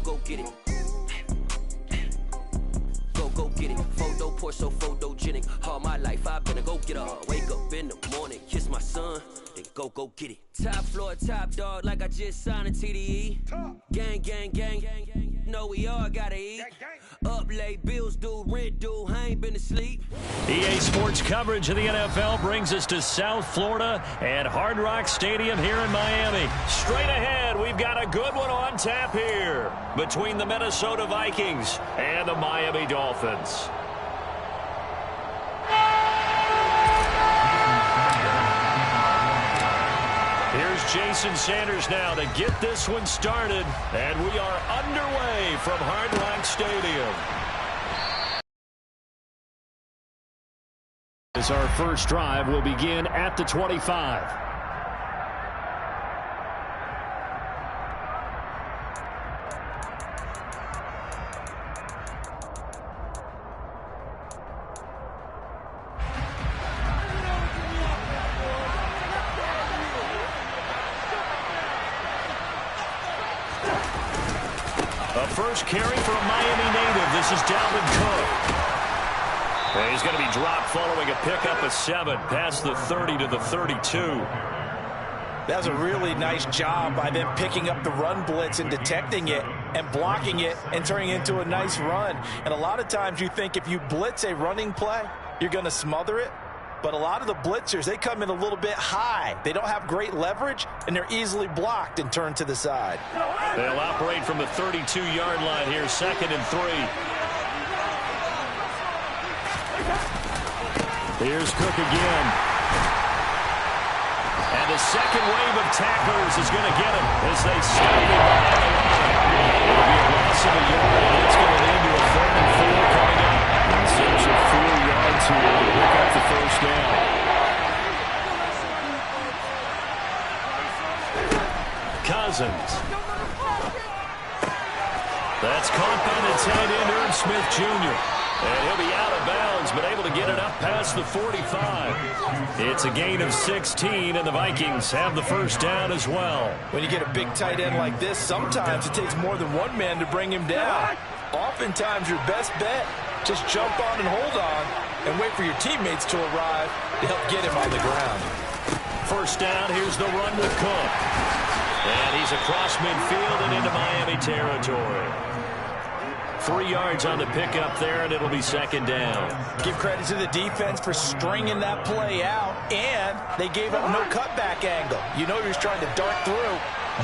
go get it. Go get it. Photo poor, so photogenic. All my life I've been a go-getter. Wake up in the morning, kiss my son, then go get it. Top floor, top dog, like I just signed a TDE. Gang, gang, gang, gang, gang. Know we all gotta eat. Up late, bills due, rent due, I ain't been to sleep. EA Sports coverage of the NFL brings us to South Florida and Hard Rock Stadium here in Miami. Straight ahead, we've got a good one on tap here between the Minnesota Vikings and the Miami Dolphins. Here's Jason Sanders now to get this one started, and we are underway from Hard Rock Stadium. As our first drive will begin at the 25. A first carry for a Miami native. This is Dalvin Cook. And he's going to be dropped following a pickup of 7 past the 30 to the 32. That was a really nice job by them picking up the run blitz and detecting it and blocking it and turning it into a nice run. And a lot of times you think if you blitz a running play, you're going to smother it. But a lot of the blitzers, they come in a little bit high. They don't have great leverage, and they're easily blocked and turned to the side. They'll operate from the 32-yard line here, 2nd and 3. Here's Cook again. And the second wave of tacklers is going to get him as they stop him behind the line. It'll be a loss of a yard, and it's going to lead to a 3rd and 4 coming up. In search of 4 yards here to pick up the first down. Cousins. That's caught by the tight end, Irv Smith Jr. And he'll be out of bounds, but able to get it up past the 45. It's a gain of 16, and the Vikings have the first down as well. When you get a big tight end like this, sometimes it takes more than one man to bring him down. Oftentimes, your best bet, just jump on and hold on and wait for your teammates to arrive to help get him on the ground. First down, here's the run with Cook. And he's across midfield and into Miami territory. 3 yards on the pickup there, and it'll be 2nd down. Give credit to the defense for stringing that play out, and they gave up no cutback angle. You know he was trying to dart through.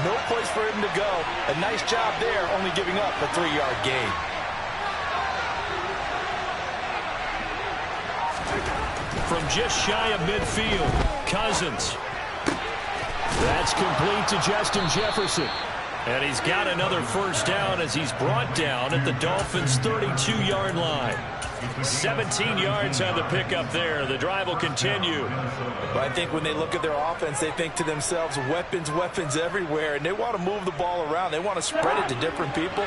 No place for him to go. A nice job there, only giving up a 3-yard gain. From just shy of midfield, Cousins. That's complete to Justin Jefferson. And he's got another first down as he's brought down at the Dolphins' 32-yard line. 17 yards on the pickup there. The drive will continue. But I think when they look at their offense, they think to themselves, weapons, weapons everywhere. And they want to move the ball around. They want to spread it to different people.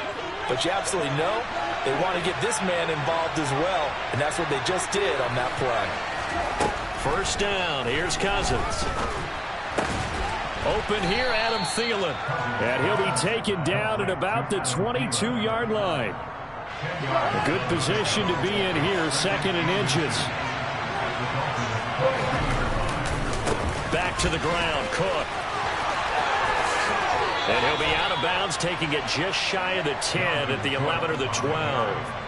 But you absolutely know they want to get this man involved as well. And that's what they just did on that play. First down. Here's Cousins. Open here, Adam Thielen. And he'll be taken down at about the 22-yard line. A good position to be in here, 2nd and inches. Back to the ground, Cook. And he'll be out of bounds, taking it just shy of the 10 at the 11 or the 12.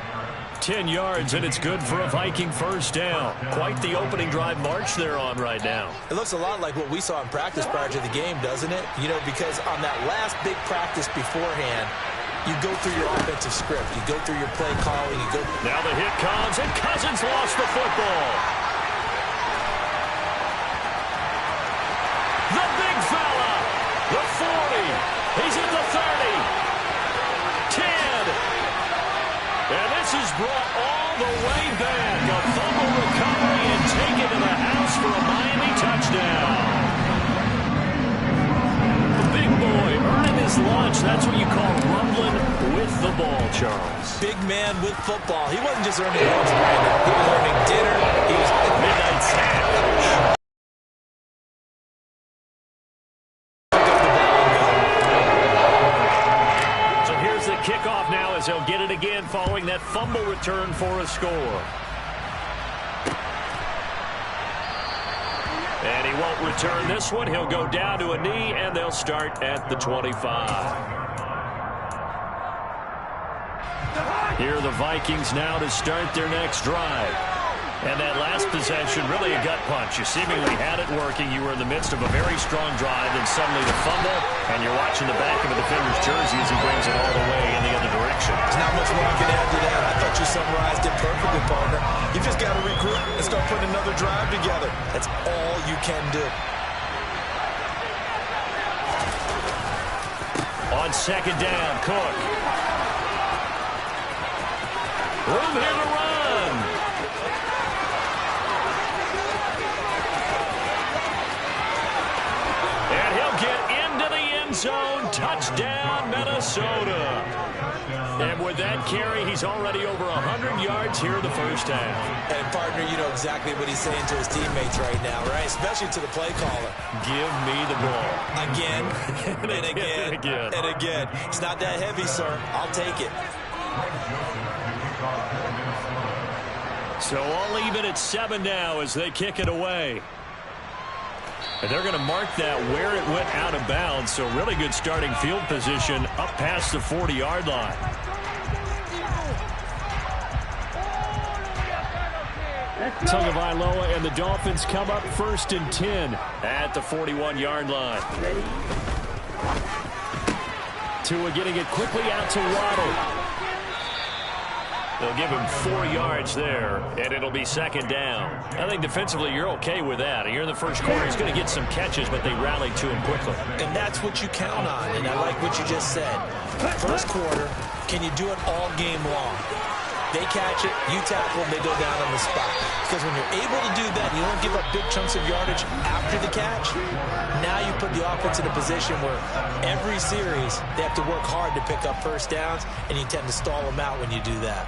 10 yards, and it's good for a Viking first down. Quite the opening drive march they're on right now. It looks a lot like what we saw in practice prior to the game, doesn't it? You know, because on that last big practice beforehand, you go through your offensive script. You go through your play calling. You go. Now the hit comes, and Cousins lost the football. The big fella, the 40. He's at the 30. 10. And this is brought all the way back. A fumble recovery and taken to the house for a Miami touchdown. The big boy earning his lunch. That's what you call rumbling with the ball, Charles. Big man with football. He wasn't just earning lunch, Brandon. He was earning dinner. He was midnight snack. as he'll get it again following that fumble return for a score. And he won't return this one. He'll go down to a knee, and they'll start at the 25. Here are the Vikings now to start their next drive. And that last possession, really a gut punch. You seemingly had it working. You were in the midst of a very strong drive, and suddenly the fumble, and you're watching the back of a defender's jersey as he brings it all the way in the other direction. There's not much more I can add to that. I thought you summarized it perfectly, partner. You just got to regroup and start putting another drive together. That's all you can do. On second down, Cook. Room here to run. And he'll get into the end zone. Touchdown, Minnesota. And with that carry, he's already over 100 yards here in the first half. And, partner, you know exactly what he's saying to his teammates right now, right? Especially to the play caller. Give me the ball. Again, and again, and again. It's not that heavy, sir. I'll take it. So all even at 7 now as they kick it away. And they're going to mark that where it went out of bounds. So really good starting field position up past the 40-yard line. Tagovailoa and the Dolphins come up 1st and 10 at the 41-yard line. Tua getting it quickly out to Waddle. They'll give him 4 yards there, and it'll be second down. I think defensively you're okay with that. Here in the first quarter, he's going to get some catches, but they rallied to him quickly. And that's what you count on, and I like what you just said. First quarter, can you do it all game long? They catch it, you tackle them, they go down on the spot. Because when you're able to do that, you don't give up big chunks of yardage after the catch. Now you put the offense in a position where every series they have to work hard to pick up first downs, and you tend to stall them out when you do that.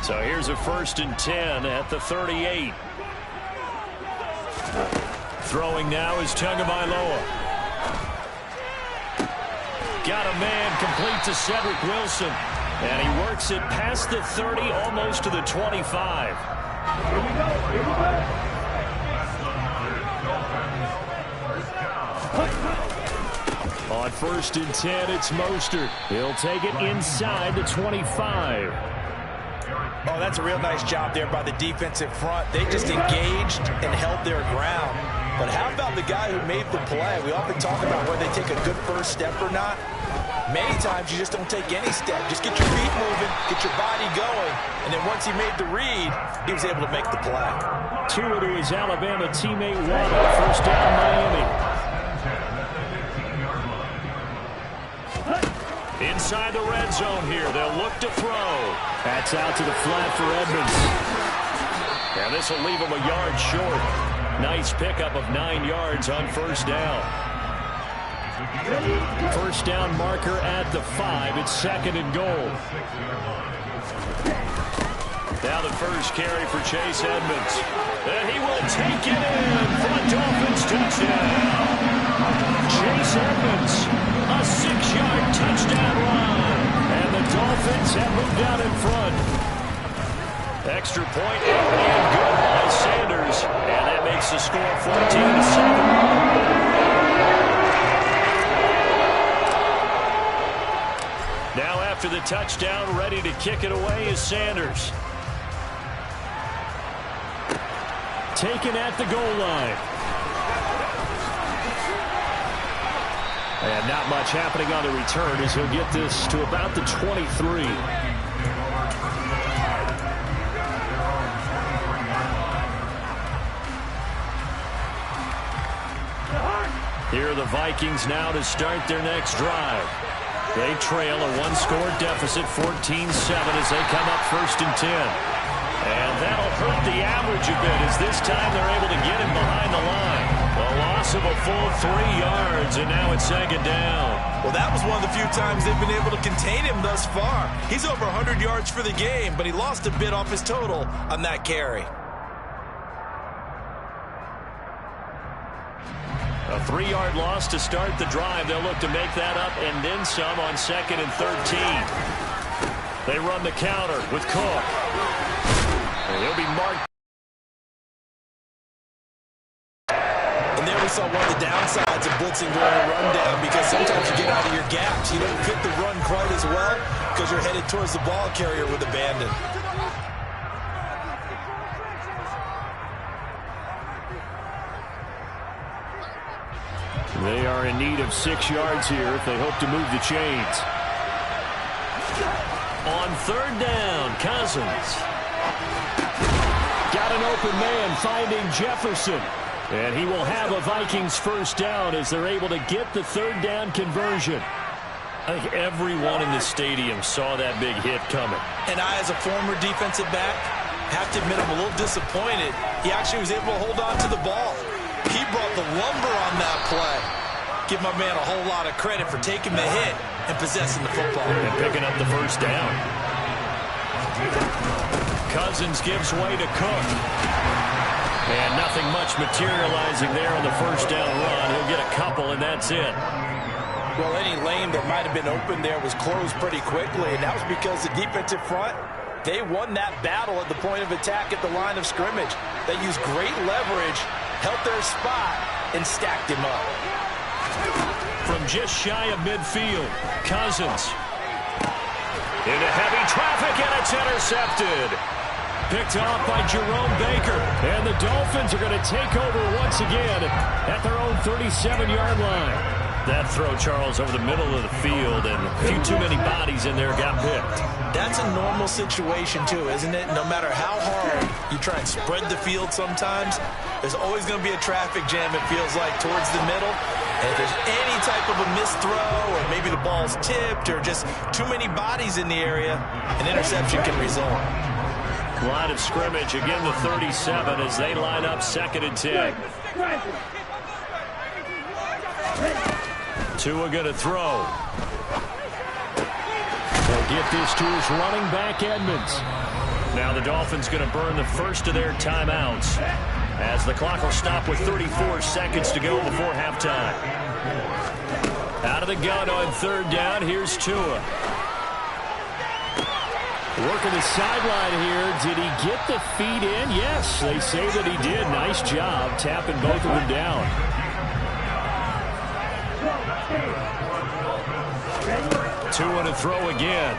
So here's a 1st and 10 at the 38. Throwing now is Tagovailoa. Got a man complete to Cedric Wilson. And he works it past the 30, almost to the 25. Here we go. On 1st and 10, it's Mostert. He'll take it inside the 25. Oh, that's a real nice job there by the defensive front. They just engaged and held their ground. But how about the guy who made the play? We often talk about whether they take a good first step or not. Many times you just don't take any step. Just get your feet moving, get your body going, and then once he made the read, he was able to make the play. Tua to his Alabama teammate Waddle. First down, Miami. Inside the red zone here. They'll look to throw. That's out to the flat for Edmonds. And this will leave him a yard short. Nice pickup of 9 yards on first down. First down marker at the 5. It's 2nd and goal. Now the first carry for Chase Edmonds. And he will take it in for a Dolphins touchdown. Chase Edmonds, a 6-yard touchdown run. And the Dolphins have moved out in front. Extra point and good by Sanders. And that makes the score 14-7. Now after the touchdown, ready to kick it away is Sanders. Taken at the goal line. And not much happening on the return as he'll get this to about the 23. Here are the Vikings now to start their next drive. They trail a one-score deficit, 14-7, as they come up 1st and 10. And that'll hurt the average a bit as this time they're able to get him behind the line. A loss of a full 3 yards, and now it's 2nd down. Well, that was one of the few times they've been able to contain him thus far. He's over 100 yards for the game, but he lost a bit off his total on that carry. A 3-yard loss to start the drive. They'll look to make that up and then some on 2nd and 13. They run the counter with Cook. And he'll be marked. And there we saw one of the downsides of blitzing during a rundown, because sometimes you get out of your gaps. You don't fit the run quite as well because you're headed towards the ball carrier with abandon. They are in need of 6 yards here if they hope to move the chains. On 3rd down, Cousins. Got an open man finding Jefferson. And he will have a Vikings first down as they're able to get the 3rd down conversion. I think everyone in the stadium saw that big hit coming. And I, as a former defensive back, have to admit I'm a little disappointed. He actually was able to hold on to the ball. He brought the lumber on that play. Give my man a whole lot of credit for taking the hit and possessing the football. And picking up the first down. Cousins gives way to Cook. And nothing much materializing there on the first down run. He'll get a couple, and that's it. Well, any lane that might have been open there was closed pretty quickly, and that was because the defensive front, they won that battle at the point of attack at the line of scrimmage. They used great leverage, held their spot, and stacked him up. From just shy of midfield, Cousins. Into heavy traffic, and it's intercepted. Picked off by Jerome Baker. And the Dolphins are going to take over once again at their own 37-yard line. That throw, Charles, over the middle of the field, and a few too many bodies in there got picked. That's a normal situation, too, isn't it? No matter how hard you try and spread the field sometimes, there's always going to be a traffic jam, it feels like, towards the middle. And if there's any type of a missed throw, or maybe the ball's tipped, or just too many bodies in the area, an interception can result. Line of scrimmage, again the 37 as they line up 2nd and 10. Tua going to throw. They'll get this to his running back, Edmonds. Now the Dolphins going to burn the first of their timeouts as the clock will stop with 34 seconds to go before halftime. Out of the gun on 3rd down, here's Tua. Working the sideline here. Did he get the feet in? Yes, they say that he did. Nice job tapping both of them down. Tua to throw again.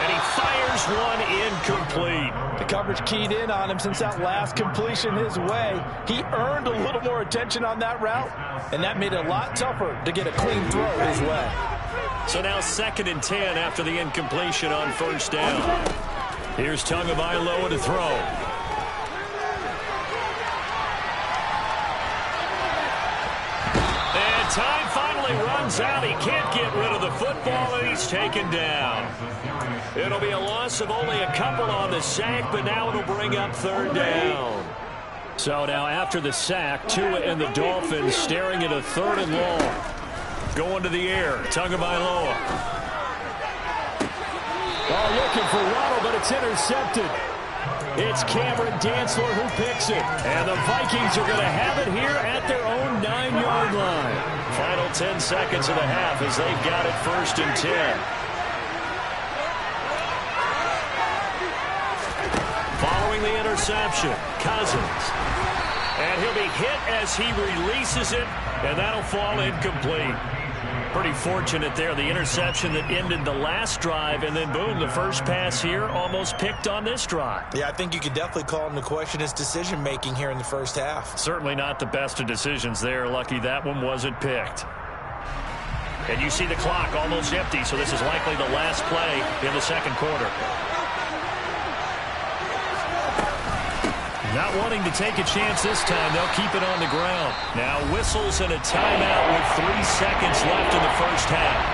And he fires one incomplete. The coverage keyed in on him since that last completion his way. He earned a little more attention on that route, and that made it a lot tougher to get a clean throw his way. So now 2nd and 10 after the incompletion on 1st down. Here's Tagovailoa to throw. And time finally runs out. He can't get rid of the football, and he's taken down. It'll be a loss of only a couple on the sack, but now it'll bring up 3rd down. So now after the sack, Tua and the Dolphins staring at a 3rd and long. Going to the air, Tagovailoa. Oh, looking for Waddle, but it's intercepted. It's Cameron Dantzler who picks it. And the Vikings are going to have it here at their own 9-yard line. Final 10 seconds of the half as they've got it 1st and 10. Following the interception, Cousins. And he'll be hit as he releases it, and that'll fall incomplete. Pretty fortunate there, the interception that ended the last drive, and then boom, the first pass here almost picked on this drive. Yeah, I think you could definitely call him to question his decision-making here in the first half. Certainly not the best of decisions there. Lucky that one wasn't picked. And you see the clock almost empty, so this is likely the last play in the 2nd quarter. Not wanting to take a chance this time, they'll keep it on the ground. Now whistles and a timeout with 3 seconds left in the first half.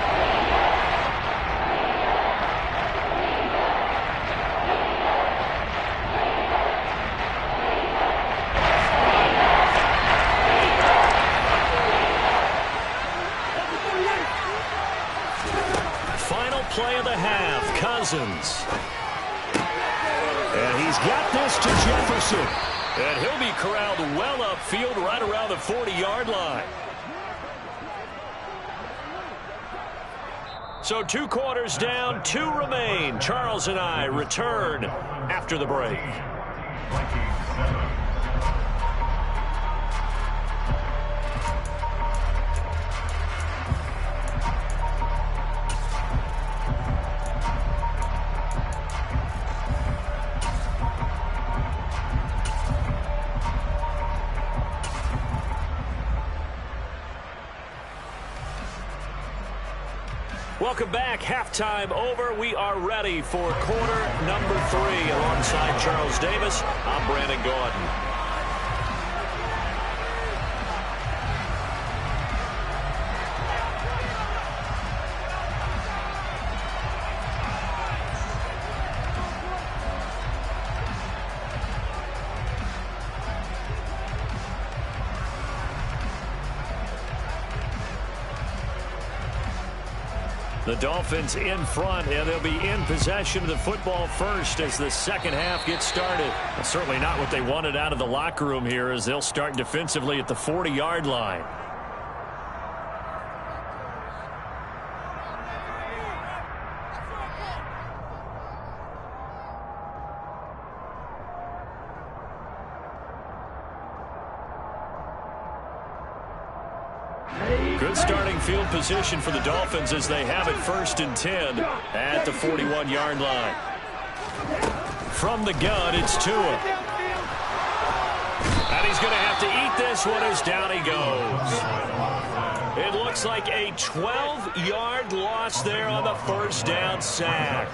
Final play of the half, Cousins. And he's got this to Jefferson. And he'll be corralled well upfield right around the 40-yard line. So 2 quarters down, 2 remain. Charles and I return after the break. Welcome back. Halftime over. We are ready for quarter number 3. Alongside Charles Davis, I'm Brandon Gaudin. The Dolphins in front, and they'll be in possession of the football first as the second half gets started. Well, certainly not what they wanted out of the locker room here, as they'll start defensively at the 40-yard line. Good starting field position for the Dolphins as they have it 1st and 10 at the 41-yard line. From the gun, it's Tua. And he's going to have to eat this one as down he goes. It looks like a 12-yard loss there on the 1st down sack.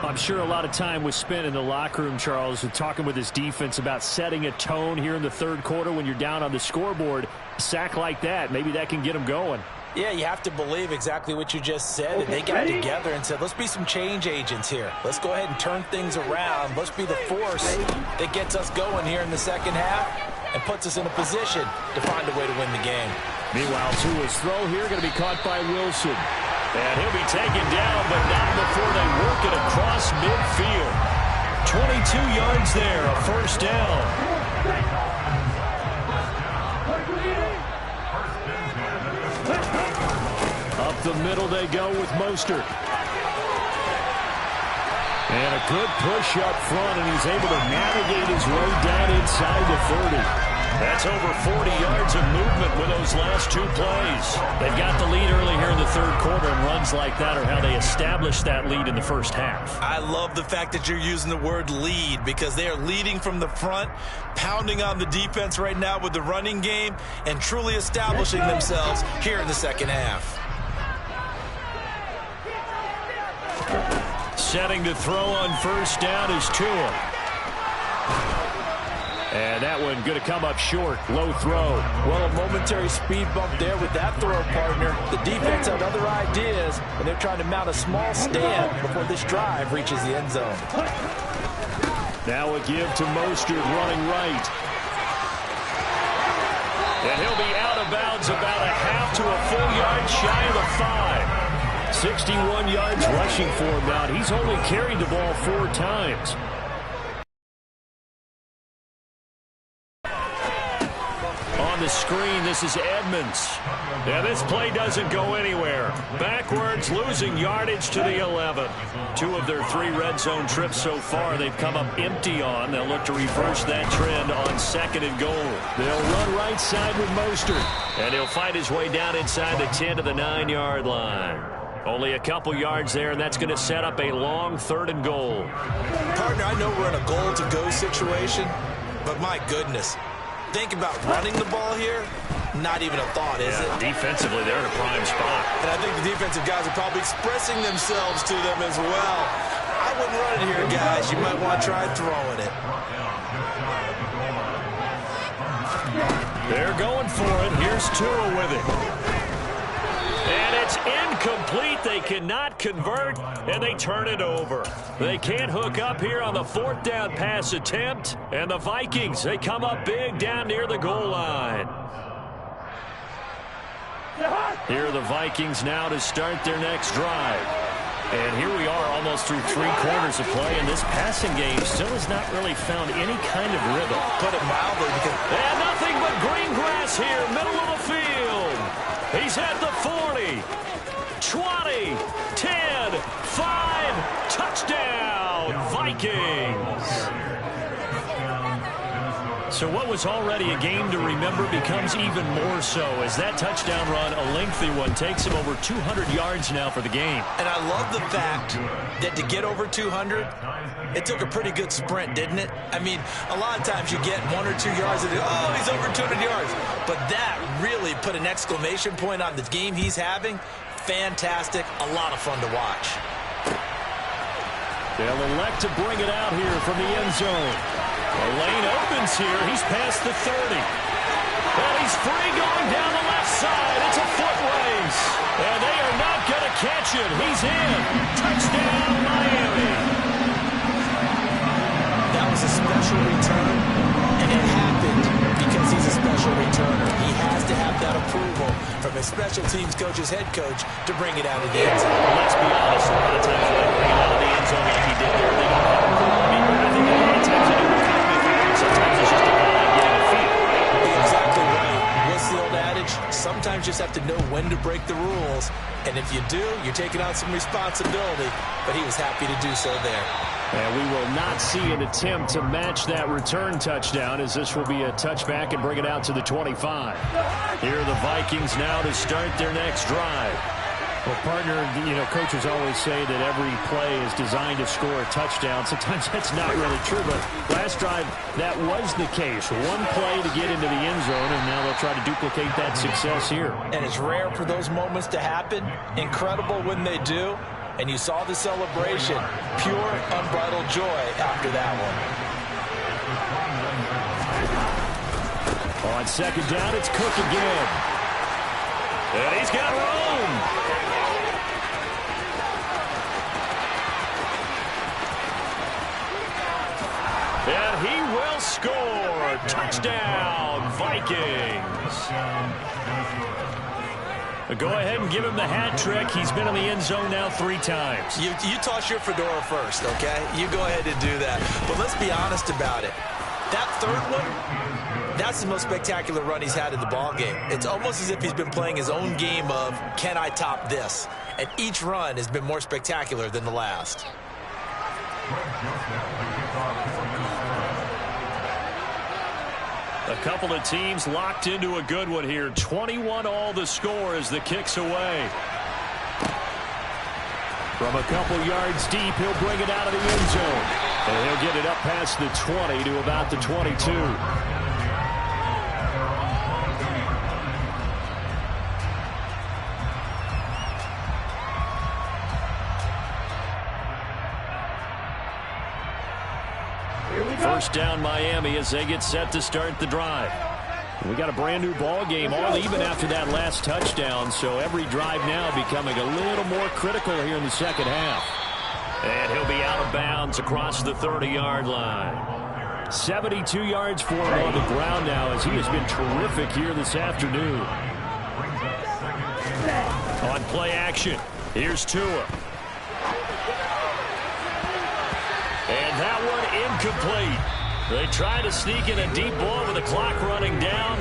I'm sure a lot of time was spent in the locker room, Charles, with talking with his defense about setting a tone here in the 3rd quarter when you're down on the scoreboard. A sack like that, maybe that can get them going. Yeah, you have to believe exactly what you just said. And they got together and said, let's be some change agents here. Let's go ahead and turn things around. Let's be the force that gets us going here in the second half and puts us in a position to find a way to win the game. Meanwhile, Tua's throw here going to be caught by Wilson. And he'll be taken down, but not before they work it across midfield. 22 yards there, a 1st down. Up the middle they go with Mostert. And a good push up front, and he's able to navigate his way down inside the 30. That's over 40 yards of movement with those last 2 plays. They've got the lead early here in the 3rd quarter, and runs like that are how they established that lead in the 1st half. I love the fact that you're using the word lead, because they are leading from the front, pounding on the defense right now with the running game, and truly establishing themselves here in the 2nd half. Setting to throw on 1st down is Tua. And that one going to come up short. Low throw. Well, a momentary speed bump there with that throw, partner. The defense had other ideas, and they're trying to mount a small stand before this drive reaches the end zone. Now a give to Mostert running right. And he'll be out of bounds about a half to a full yard shy of the 5. 61 yards rushing for him now. He's only carried the ball 4 times. On the screen, this is Edmonds. Yeah, this play doesn't go anywhere. Backwards, losing yardage to the 11. 2 of their 3 red zone trips so far they've come up empty on. They'll look to reverse that trend on 2nd and goal. They'll run right side with Mostert. And he'll fight his way down inside the 10 to the 9-yard line. Only a couple yards there, and that's going to set up a long 3rd and goal. Partner, I know we're in a goal-to-go situation, but my goodness. Think about running the ball here. Not even a thought, is it? Defensively, they're in a prime spot. And I think the defensive guys are probably expressing themselves to them as well. I wouldn't run it here, guys. You might want to try throwing it. They're going for it. Here's Tua with it. And it's incomplete. They cannot convert, and they turn it over. They can't hook up here on the 4th down pass attempt. And the Vikings, they come up big down near the goal line. Here are the Vikings now to start their next drive. And here we are almost through 3 quarters of play, and this passing game still has not really found any kind of rhythm. Put it mildly. And nothing but green grass here, middle of the field. He's at the 40, 20, 10, 5, touchdown, Vikings. So what was already a game to remember becomes even more so as that touchdown run, a lengthy one, takes him over 200 yards now for the game. And I love the fact that to get over 200, it took a pretty good sprint, didn't it? I mean, a lot of times you get 1 or 2 yards and oh, he's over 200 yards. But that really put an exclamation point on the game he's having. Fantastic. A lot of fun to watch. They'll elect to bring it out here from the end zone. The lane opens here. He's past the 30. And he's free going down the left side. It's a foot race. And they are not going to catch it. He's in. Touchdown, Miami. That was a special return, and it happened because he's a special returner. He has to have that approval from his special teams coach's head coach to bring it out of the end zone. Well, let's be honest. A lot of times when they bring it out of the end zone like he did there, they don't have approval. I mean, I think a lot of times they do. Sometimes it's just a guy getting a feel. You're exactly right. What's the old adage? Sometimes you just have to know when to break the rules. And if you do, you're taking on some responsibility. But he was happy to do so there. And we will not see an attempt to match that return touchdown, as this will be a touchback and bring it out to the 25. Here are the Vikings now to start their next drive. Well, partner, coaches always say that every play is designed to score a touchdown. Sometimes that's not really true, but last drive, that was the case. One play to get into the end zone, and now they'll try to duplicate that success here. And it's rare for those moments to happen. Incredible when they do. And you saw the celebration. Pure, unbridled joy after that one. On second down, it's Cook again. And he's got room. And he will score. Touchdown, Vikings. Go ahead and give him the hat trick. He's been in the end zone now 3 times. You toss your fedora first, okay? You go ahead and do that. But let's be honest about it. That third one, that's the most spectacular run he's had in the ballgame. It's almost as if he's been playing his own game of, can I top this? And each run has been more spectacular than the last. A couple of teams locked into a good one here. 21 all the score as the kick's away. From a couple yards deep, he'll bring it out of the end zone. And he'll get it up past the 20 to about the 22. First down Miami as they get set to start the drive. We got a brand new ball game, all even after that last touchdown, so every drive now becoming a little more critical here in the second half. And he'll be out of bounds across the 30-yard line. 72 yards for him on the ground now as he has been terrific here this afternoon. On play action, here's Tua. And that one incomplete. They try to sneak in a deep ball with the clock running down,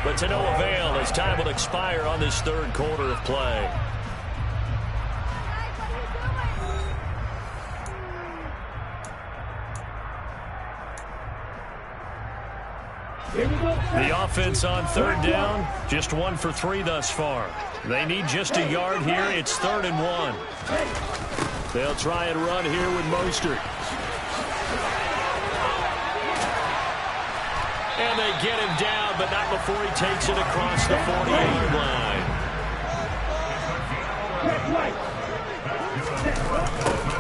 but to no avail as time will expire on this third quarter of play. The offense on third down, just 1 for 3 thus far. They need just a yard here. It's 3rd and 1. They'll try and run here with Mostert. And they get him down, but not before he takes it across the 48 line.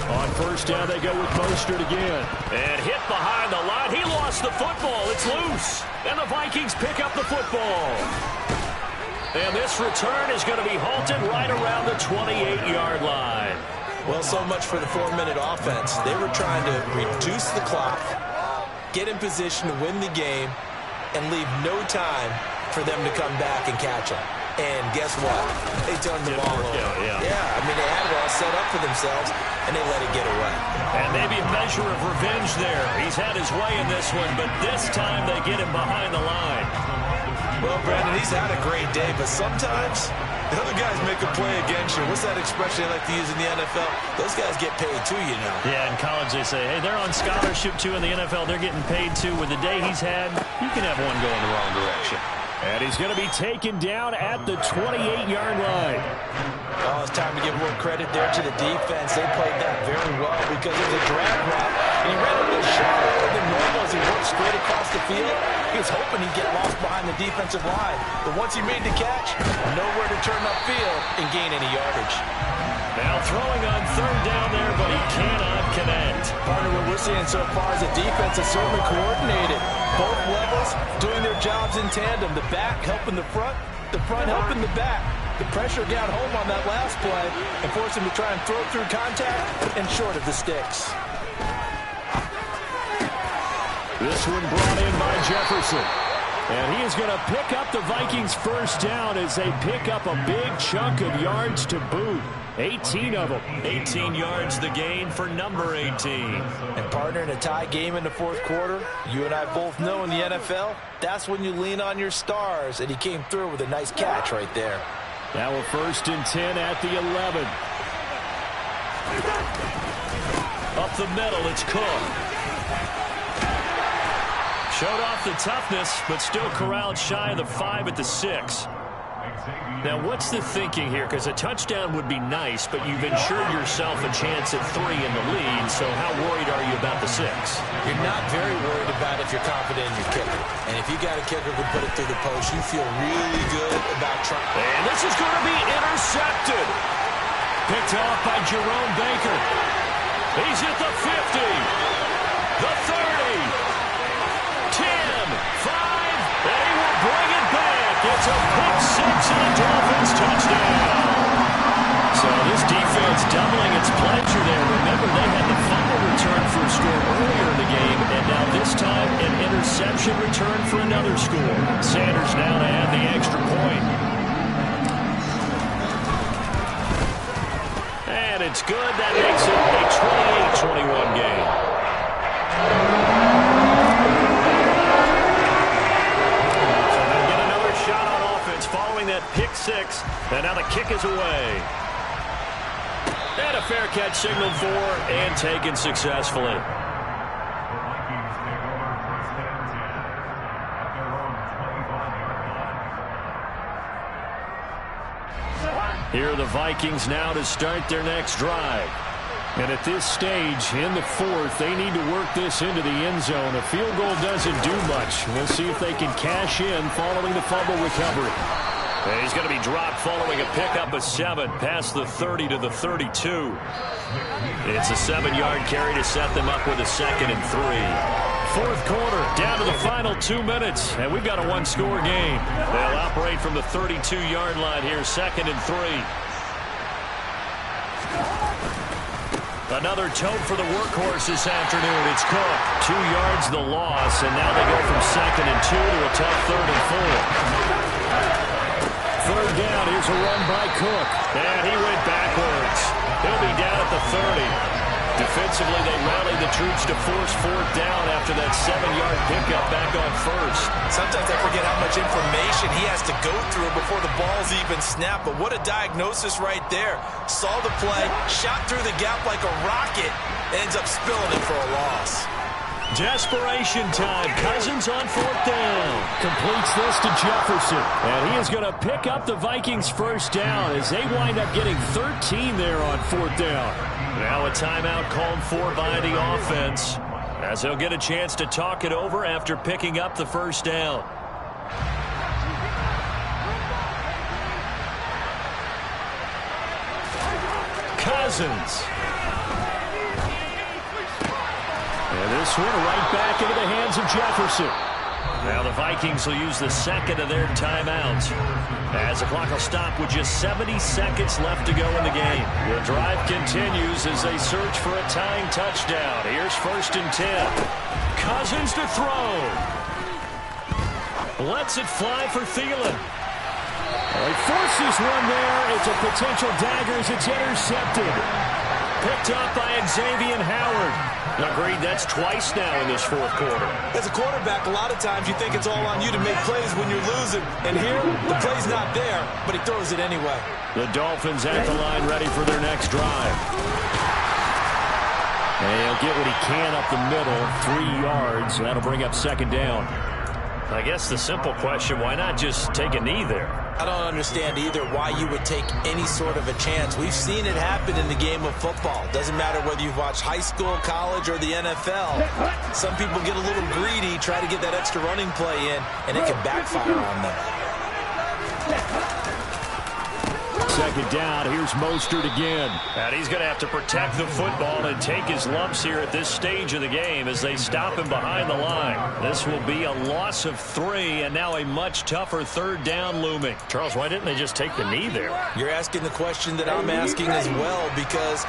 On first down, they go with Mostert again. And hit behind the line. He lost the football. It's loose. And the Vikings pick up the football. And this return is going to be halted right around the 28-yard line. Well, so much for the 4-minute offense. They were trying to reduce the clock, get in position to win the game, and leave no time for them to come back and catch them. and guess what? They turned the ball over. Yeah, I mean, they had it all set up for themselves, and they let it get away. And maybe a measure of revenge there. He's had his way in this one, but this time they get him behind the line. Well, Brandon, he's had a great day, but sometimes the other guys make a play against you. What's that expression they like to use in the NFL? Those guys get paid too, you know. Yeah, in college they say, hey, they're on scholarship too. In the NFL, they're getting paid too. With the day he's had, you can have one go in the wrong direction. And he's going to be taken down at the 28-yard line. Oh, it's time to give more credit there to the defense. They played that very well because it was a drag route. And he ran a little shallower than normal as he worked straight across the field. He was hoping he'd get lost behind the defensive line. But once he made the catch, nowhere to turn upfield and gain any yardage. Now throwing on third down there, but he cannot connect. Partner, what we're seeing so far is the defense is certainly coordinated. Both levels doing their jobs in tandem. The back helping the front helping the back. The pressure got home on that last play and forced him to try and throw through contact and short of the sticks. This one brought in by Jefferson. And he is going to pick up the Vikings first down as they pick up a big chunk of yards to boot. 18 of them. 18 yards the gain for number 18. And partner, in a tie game in the fourth quarter, you and I both know in the NFL, that's when you lean on your stars. And he came through with a nice catch right there. Now a 1st and 10 at the 11. Up the middle, it's Cook. Showed off the toughness, but still corralled shy of the 5 at the 6. Now, what's the thinking here? Because a touchdown would be nice, but you've ensured yourself a chance at 3 in the lead, so how worried are you about the 6? You're not very worried about if you're confident in your kicker. And if you got a kicker who put it through the post, you feel really good about trying. And this is going to be intercepted. Picked off by Jerome Baker. He's at the 50, the 30. 10, 5, and he will bring it back. It's a pick 6 and a Dolphins touchdown. So this defense doubling its pleasure there. Remember, they had the fumble return for a score earlier in the game, and now this time an interception return for another score. Sanders now to add the extra point. And it's good. That makes it a 28-21 game. Following that pick 6, and now the kick is away. And a fair catch signaled for and taken successfully. Here are the Vikings now to start their next drive. And at this stage, in the 4th, they need to work this into the end zone. A field goal doesn't do much. We'll see if they can cash in following the fumble recovery. And he's going to be dropped following a pickup of 7 past the 30 to the 32. It's a 7-yard carry to set them up with a 2nd and 3. 4th quarter, down to the final 2 minutes, and we've got a 1-score game. They'll operate from the 32-yard line here, 2nd and 3. Another tote for the workhorse this afternoon. It's Cook. 2 yards the loss, and now they go from 2nd and 2 to a tough 3rd and 4. 3rd down. Here's a run by Cook. And he went backwards. He'll be down at the 30. Defensively, they rallied the troops to force 4th down after that 7-yard pickup back on 1st. Sometimes I forget how much information he has to go through before the ball's even snapped. But what a diagnosis right there. Saw the play, shot through the gap like a rocket, ends up spilling it for a loss. Desperation time. Cousins on 4th down. Completes this to Jefferson. And he is going to pick up the Vikings first down as they wind up getting 13 there on 4th down. Now a timeout called for by the offense as they'll get a chance to talk it over after picking up the first down. Cousins. And this one right back into the hands of Jefferson. Now the Vikings will use the 2nd of their timeouts as the clock will stop with just 70 seconds left to go in the game. The drive continues as they search for a tying touchdown. Here's 1st and 10. Cousins to throw. Lets it fly for Thielen. Well, he forces one there. It's a potential dagger as it's intercepted. Picked up by Xavier Howard. Agreed, that's twice now in this fourth quarter. As a quarterback, a lot of times you think it's all on you to make plays when you're losing. And here, the play's not there, but he throws it anyway. The Dolphins at the line ready for their next drive. And he'll get what he can up the middle, 3 yards, and that'll bring up second down. I guess the simple question, why not just take a knee there? I don't understand either why you would take any sort of a chance. We've seen it happen in the game of football. Doesn't matter whether you've watched high school, college, or the NFL. Some people get a little greedy, try to get that extra running play in, and it can backfire on them. Second down, here's Mostert again. And he's going to have to protect the football and take his lumps here at this stage of the game as they stop him behind the line. This will be a loss of 3, and now a much tougher third down looming. Charles, why didn't they just take the knee there? You're asking the question that I'm asking as well, because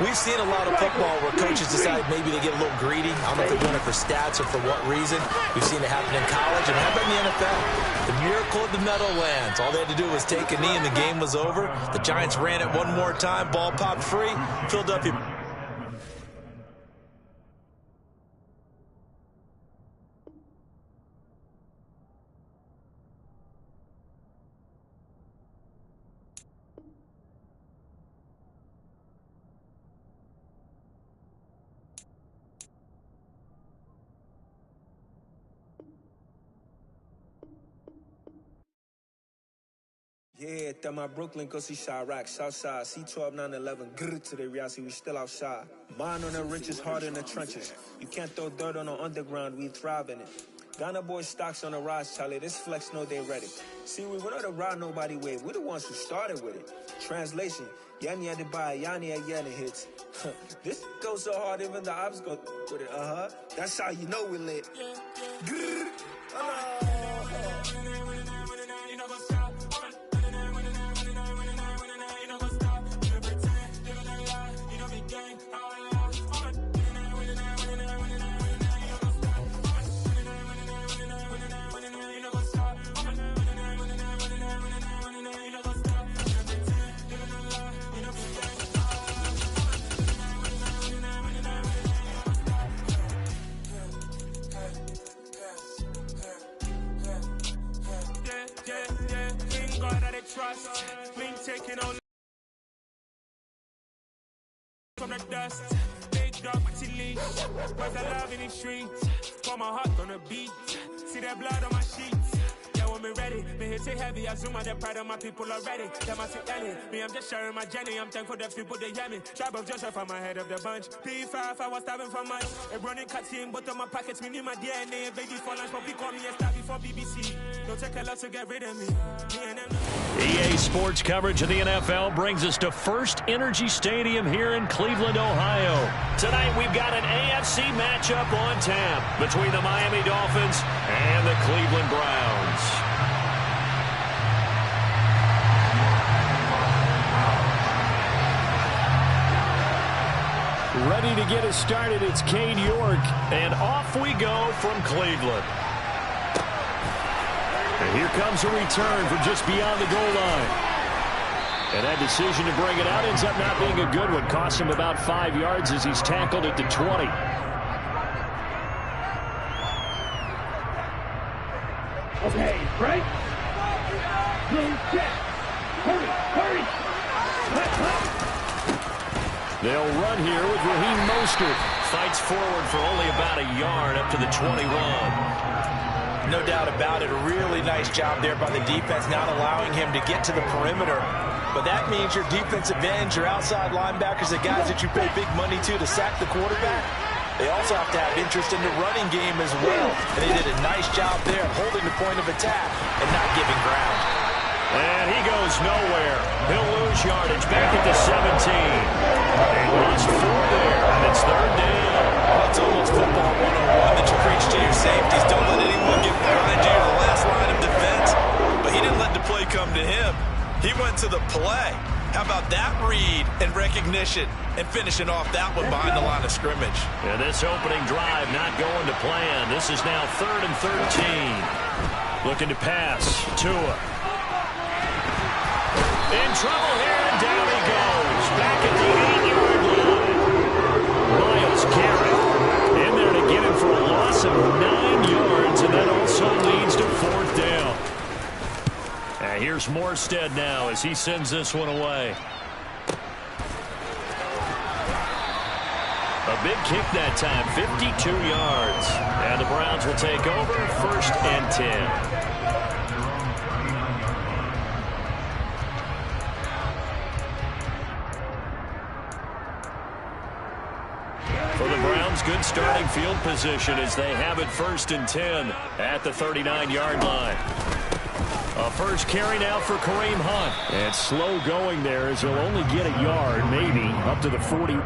we've seen a lot of football where coaches decide maybe they get a little greedy. I don't know if they're doing it for stats or for what reason. We've seen it happen in college and happen in the NFL. The miracle of the Meadowlands. All they had to do was take a knee and the game was over. The Giants ran it one more time. Ball popped free. Philadelphia. Yeah, that my Brooklyn, go see Chirac, Southside, C12, 911, grrr to the reality, we still outside. Mine on the riches, hard in the trenches. You can't throw dirt on the underground, we thrive in it. Ghana boys stocks on the rise, Charlie, this flex know they ready. See, we were not to ride nobody with, we're the ones who started with it. Translation, Yanni had to buy, Yanni had Yanni hits. This goes so hard, even the ops go with it, That's how you know we lit. Grrr, trust, been taking on from the dust. Big dog with your leash, was I love in the streets? Pour my heart on the beat, see that blood on my sheets. Yeah, when me ready, me hit it heavy. I zoom out the pride of my people already. Them I see Ellie, me I'm just sharing my journey. I'm thankful that people they hear me. Tribe of Joseph, I'm ahead of the bunch. P5, I was starving for much. A running cut team, but on my pockets, me need my DNA. Baby for lunch, but we call me a star before BBC. Don't take a lot to get rid of me. Me and them. EA Sports coverage of the NFL brings us to First Energy Stadium here in Cleveland, Ohio. Tonight we've got an AFC matchup on tap between the Miami Dolphins and the Cleveland Browns. Ready to get us started, it's Cade York. And off we go from Cleveland. And here comes a return from just beyond the goal line. And that decision to bring it out ends up not being a good one. Cost him about 5 yards as he's tackled at the 20. Okay, right? Blue check. Hurry, hurry. They'll run here with Raheem Mostert. Fights forward for only about a yard up to the 21. No doubt about it. A really nice job there by the defense, not allowing him to get to the perimeter. But that means your defensive ends, your outside linebackers, the guys that you pay big money to sack the quarterback, they also have to have interest in the running game as well. And they did a nice job there holding the point of attack and not giving ground. And he goes nowhere. He'll lose yardage back at the 17. They lost 4 there, and it's third down. Well, it's almost football 101 that you preach to your safeties. Don't let anyone get behind you, the last line of defense. But he didn't let the play come to him. He went to the play. How about that read and recognition and finishing off that one behind the line of scrimmage? And this opening drive not going to plan. This is now 3rd and 13. Looking to pass. Tua. In trouble here, and down he goes. Back at the 8-yard line. Myles Garrett in there to get him for a loss of 9 yards, and that also leads to 4th down. And here's Morstead now as he sends this one away. A big kick that time, 52 yards. And the Browns will take over, 1st and 10. For the Browns, good starting field position as they have it 1st and 10 at the 39-yard line. A first carry now for Kareem Hunt. And slow going there as he'll only get a yard, maybe, up to the 40.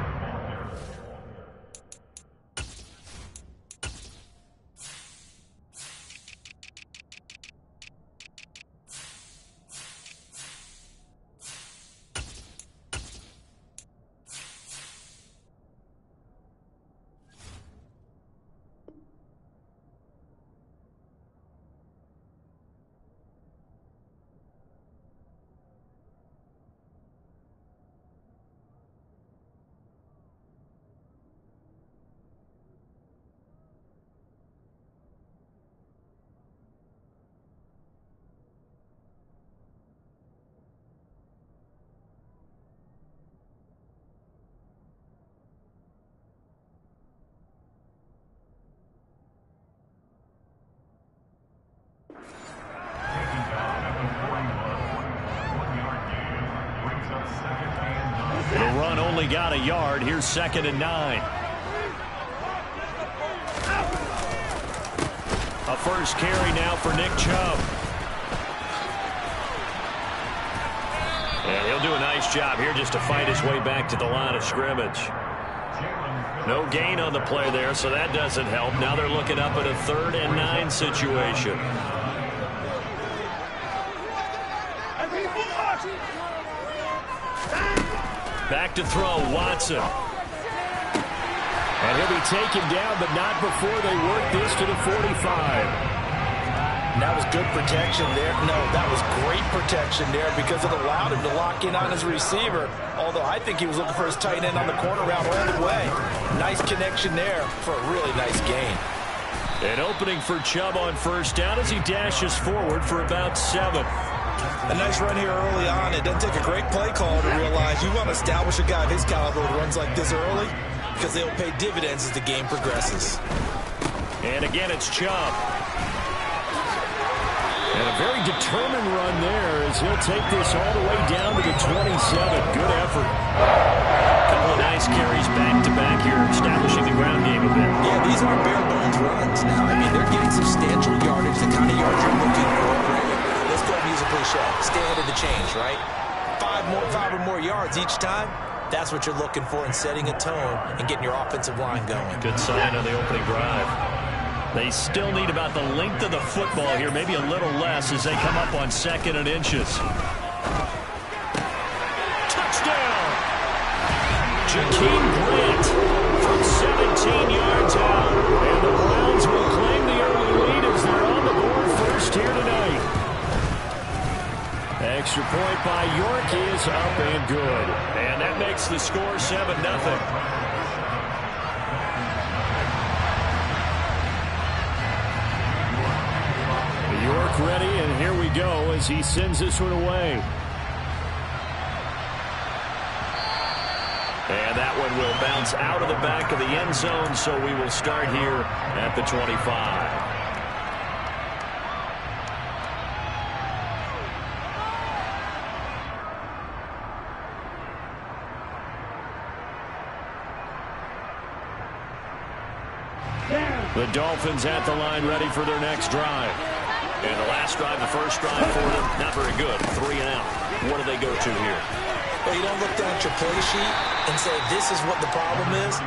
The run only got a yard. Here's 2nd and 9. A first carry now for Nick Chubb. And he'll do a nice job here just to fight his way back to the line of scrimmage. No gain on the play there, so that doesn't help. Now they're looking up at a 3rd and 9 situation. Back to throw, Watson. And he'll be taken down, but not before they work this to the 45. And that was good protection there. No, that was great protection there because it allowed him to lock in on his receiver, although I think he was looking for his tight end on the corner route all the way. Nice connection there for a really nice gain. An opening for Chubb on 1st down as he dashes forward for about 7. A nice run here early on. It doesn't take a great play caller to realize you want to establish a guy of his caliber who runs like this early because they'll pay dividends as the game progresses. And again, it's Chubb. And a very determined run there as he'll take this all the way down to the 27. Good effort. Couple of nice carries back-to-back here, establishing the ground game a bit. Yeah, these aren't bare-bones runs now. I mean, they're getting substantial yardage, the kind of yards you're looking for. Let's go and use a cliche. Stay ahead of the change, right? 5 or more yards each time. That's what you're looking for in setting a tone and getting your offensive line going. Good sign on the opening drive. They still need about the length of the football here, maybe a little less as they come up on 2nd and inches. Touchdown! Jakeem Grant from 17 yards out. And the Browns will claim the early lead as they're on the board 1st here tonight. Extra point by York is up and good. And that makes the score 7-0. York ready, and here we go as he sends this one away. And that one will bounce out of the back of the end zone, so we will start here at the 25. The Dolphins at the line ready for their next drive. And the last drive, the first drive for them, not very good. 3 and out. What do they go to here? Well, you don't look down at your play sheet and say, this is what the problem is.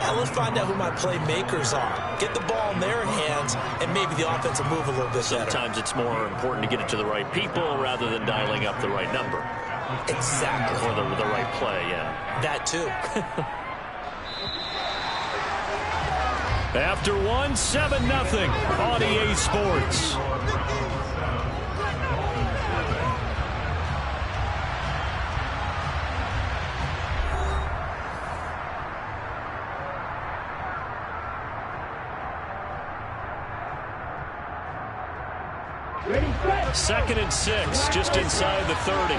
Now let's find out who my playmakers are. Get the ball in their hands, and maybe the offense will move a little bit better. Sometimes it's more important to get it to the right people rather than dialing up the right number. Exactly. Or the right play, yeah. That too. After 7-0 on EA Sports. Ready, set. 2nd and 6, just inside the 30.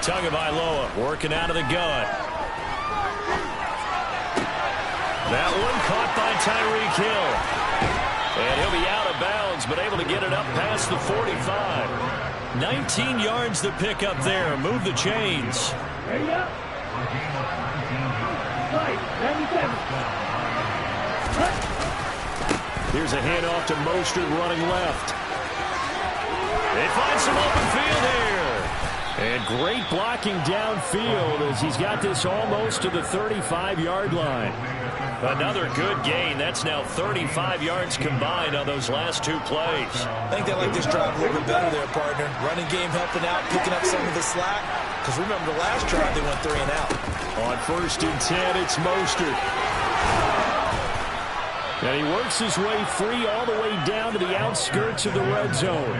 Tagovailoa working out of the gun. That one caught by Tyreek Hill. And he'll be out of bounds, but able to get it up past the 45. 19 yards to pick up there. Move the chains. Ready up. Slide, 97. Here's a handoff to Mostert running left. They find some open field here. And great blocking downfield as he's got this almost to the 35-yard line. Another good gain. That's now 35 yards combined on those last 2 plays. I think they like this drive a little bit better there, partner. Running game helping out, picking up some of the slack. Because remember, the last drive they went 3 and out. On 1st and 10, it's Mostert. And he works his way free all the way down to the outskirts of the red zone.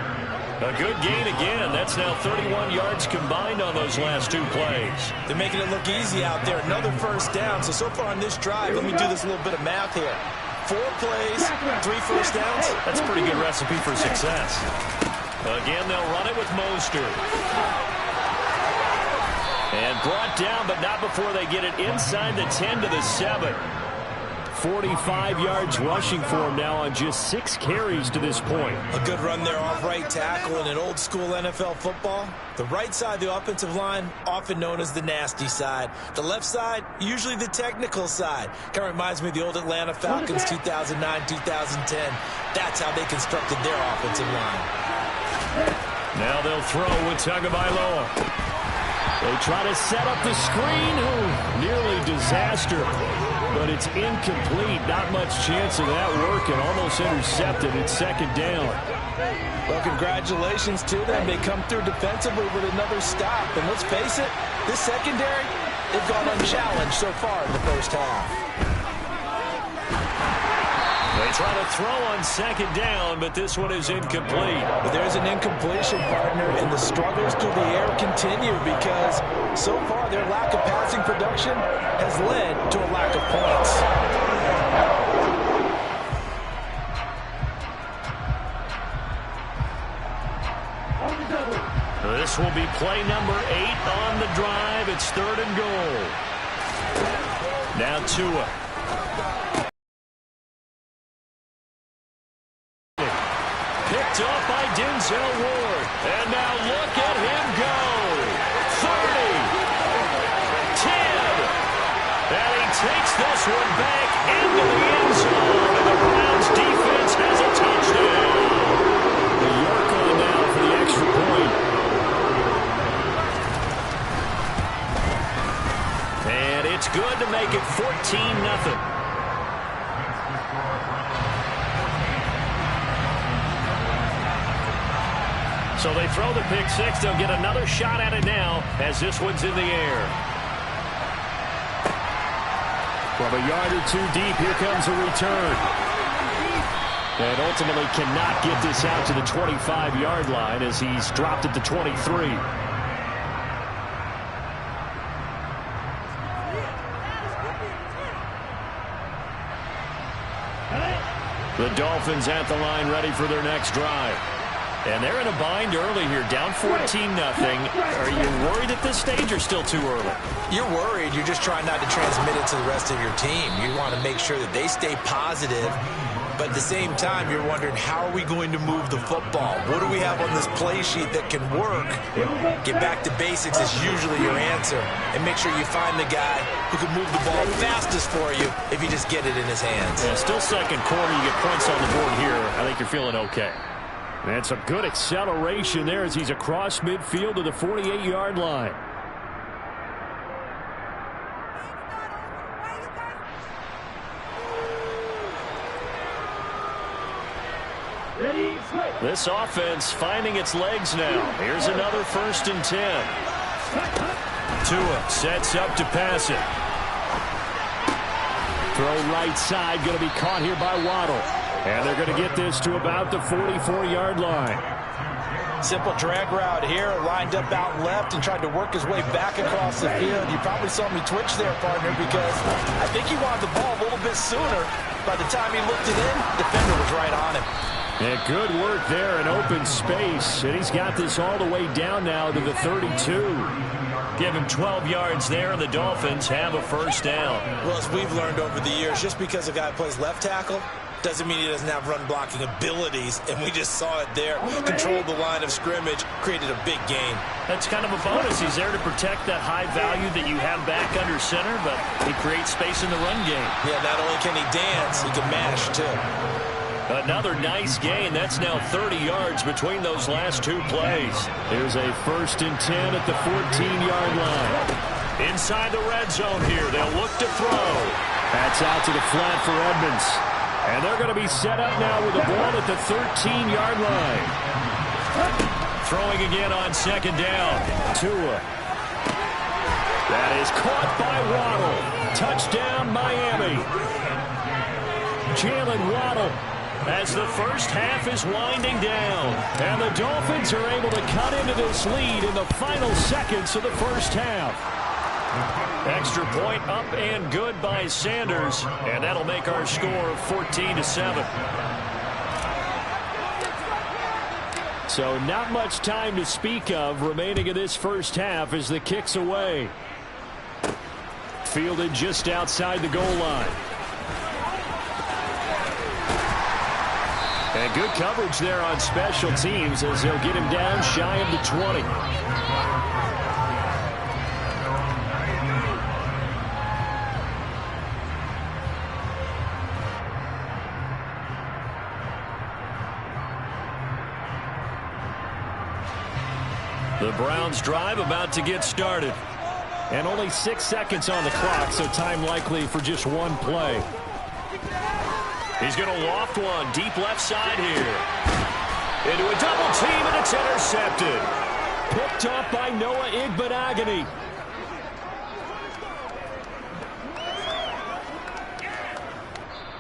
A good gain again. That's now 31 yards combined on those last 2 plays. They're making it look easy out there. Another 1st down. So far on this drive, let me do this little bit of math here. 4 plays, 3 1st downs. That's a pretty good recipe for success. Again, they'll run it with Mostert. And brought down, but not before they get it inside the 10 to the 7. 45 yards rushing for him now on just 6 carries to this point. A good run there off right tackle in an old school NFL football. The right side of the offensive line, often known as the nasty side. The left side, usually the technical side. Kind of reminds me of the old Atlanta Falcons 2009, 2010. That's how they constructed their offensive line. Now they'll throw with Tagovailoa. They try to set up the screen. Oh, nearly disaster. But it's incomplete. Not much chance of that working. Almost intercepted. It's 2nd down. Well, congratulations to them. They come through defensively with another stop. And let's face it, this secondary, they've gone unchallenged so far in the 1st half. They try to throw on 2nd down, but this one is incomplete. But there's an incompletion, partner, and the struggles through the air continue because so far their lack of passing production has led to a lack of points. This will be play number 8 on the drive. It's 3rd and goal. Now Tua. Picked off by Denzel Ward. And now look at him go. 30. 10. And he takes this one back into the end zone. And the Browns defense has a touchdown. The York on now for the extra point. And it's good to make it 14-0. So they throw the pick 6. They'll get another shot at it now as this one's in the air. From a yard or 2 deep, here comes a return. And ultimately cannot get this out to the 25-yard line as he's dropped it to 23. The Dolphins at the line ready for their next drive. And they're in a bind early here, down 14-0. Are you worried at this stage or still too early? You're worried. You're just trying not to transmit it to the rest of your team. You want to make sure that they stay positive. But at the same time, you're wondering, how are we going to move the football? What do we have on this play sheet that can work? Get back to basics is usually your answer. And make sure you find the guy who can move the ball fastest for you if you just get it in his hands. Yeah, still 2nd quarter. You get points on the board here. I think you're feeling okay. And some good acceleration there as he's across midfield to the 48-yard line. This offense finding its legs now. Here's another 1st and 10. Tua sets up to pass it. Throw right side, going to be caught here by Waddle. And they're going to get this to about the 44-yard line. Simple drag route here, lined up out left and tried to work his way back across the field. You probably saw me twitch there, partner, because I think he wanted the ball a little bit sooner. By the time he looked it in, the defender was right on him. And good work there in open space. And he's got this all the way down now to the 32. Give him 12 yards there, and the Dolphins have a first down. Well, as we've learned over the years, just because a guy plays left tackle doesn't mean he doesn't have run-blocking abilities, and we just saw it there. Controlled the line of scrimmage, created a big gain. That's kind of a bonus. He's there to protect that high value that you have back under center, but he creates space in the run game. Yeah, not only can he dance, he can mash, too. Another nice gain. That's now 30 yards between those last two plays. Here's a 1st and 10 at the 14-yard line. Inside the red zone here. They'll look to throw. That's out to the flat for Edmonds. And they're going to be set up now with the ball at the 13-yard line. Throwing again on 2nd down. Tua. That is caught by Waddle. Touchdown, Miami. Jalen Waddle, as the first half is winding down. And the Dolphins are able to cut into this lead in the final seconds of the first half. Extra point up and good by Sanders. And that'll make our score 14-7. So not much time to speak of remaining in this first half as the kick's away. Fielded just outside the goal line. And good coverage there on special teams as they'll get him down shy of the 20. The Browns drive about to get started. And only 6 seconds on the clock, so time likely for just one play. He's going to loft one deep left side here. Into a double team, and it's intercepted. Picked off by Noah Igbenogany.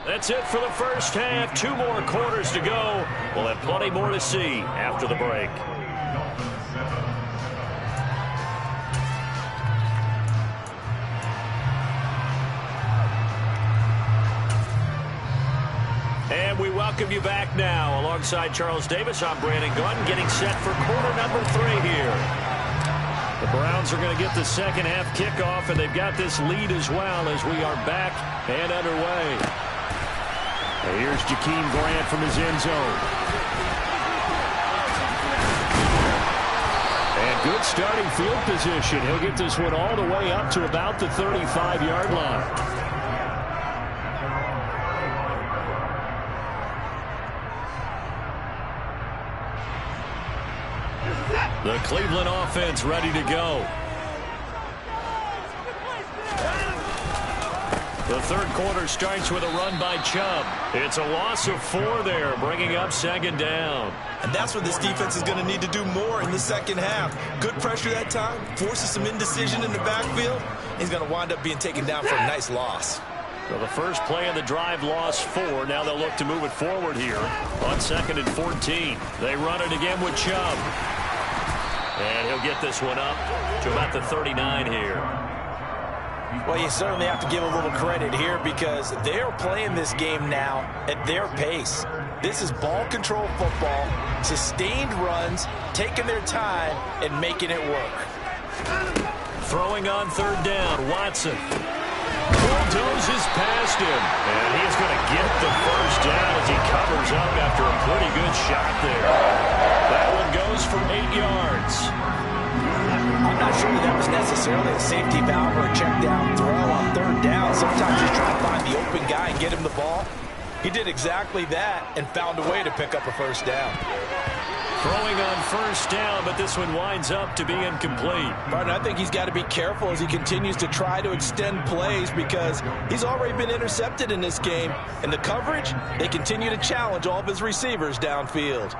That's it for the first half. 2 more quarters to go. We'll have plenty more to see after the break. And we welcome you back now. Alongside Charles Davis, I'm Brandon Gunn, getting set for quarter number 3 here. The Browns are going to get the second half kickoff, and they've got this lead as well as we are back and underway. And here's Jakeem Grant from his end zone. And good starting field position. He'll get this one all the way up to about the 35-yard line. The Cleveland offense ready to go. The third quarter starts with a run by Chubb. It's a loss of 4 there, bringing up 2nd down. And that's what this defense is going to need to do more in the second half. Good pressure that time, forces some indecision in the backfield. He's going to wind up being taken down for a nice loss. So the first play of the drive lost 4. Now they'll look to move it forward here on 2nd and 14. They run it again with Chubb. And he'll get this one up to about the 39 here. Well, you certainly have to give a little credit here because they're playing this game now at their pace. This is ball control football, sustained runs, taking their time, and making it work. Throwing on 3rd down, Watson. Bulldozes past him. And he's going to get the first down as he covers up after a pretty good shot there. That one goes for 8 yards. I'm not sure that was necessarily a safety valve or a check down throw on 3rd down. Sometimes you try to find the open guy and get him the ball. He did exactly that and found a way to pick up a first down. Throwing on 1st down, but this one winds up to be incomplete. Martin, I think he's got to be careful as he continues to try to extend plays because he's already been intercepted in this game. And the coverage, they continue to challenge all of his receivers downfield.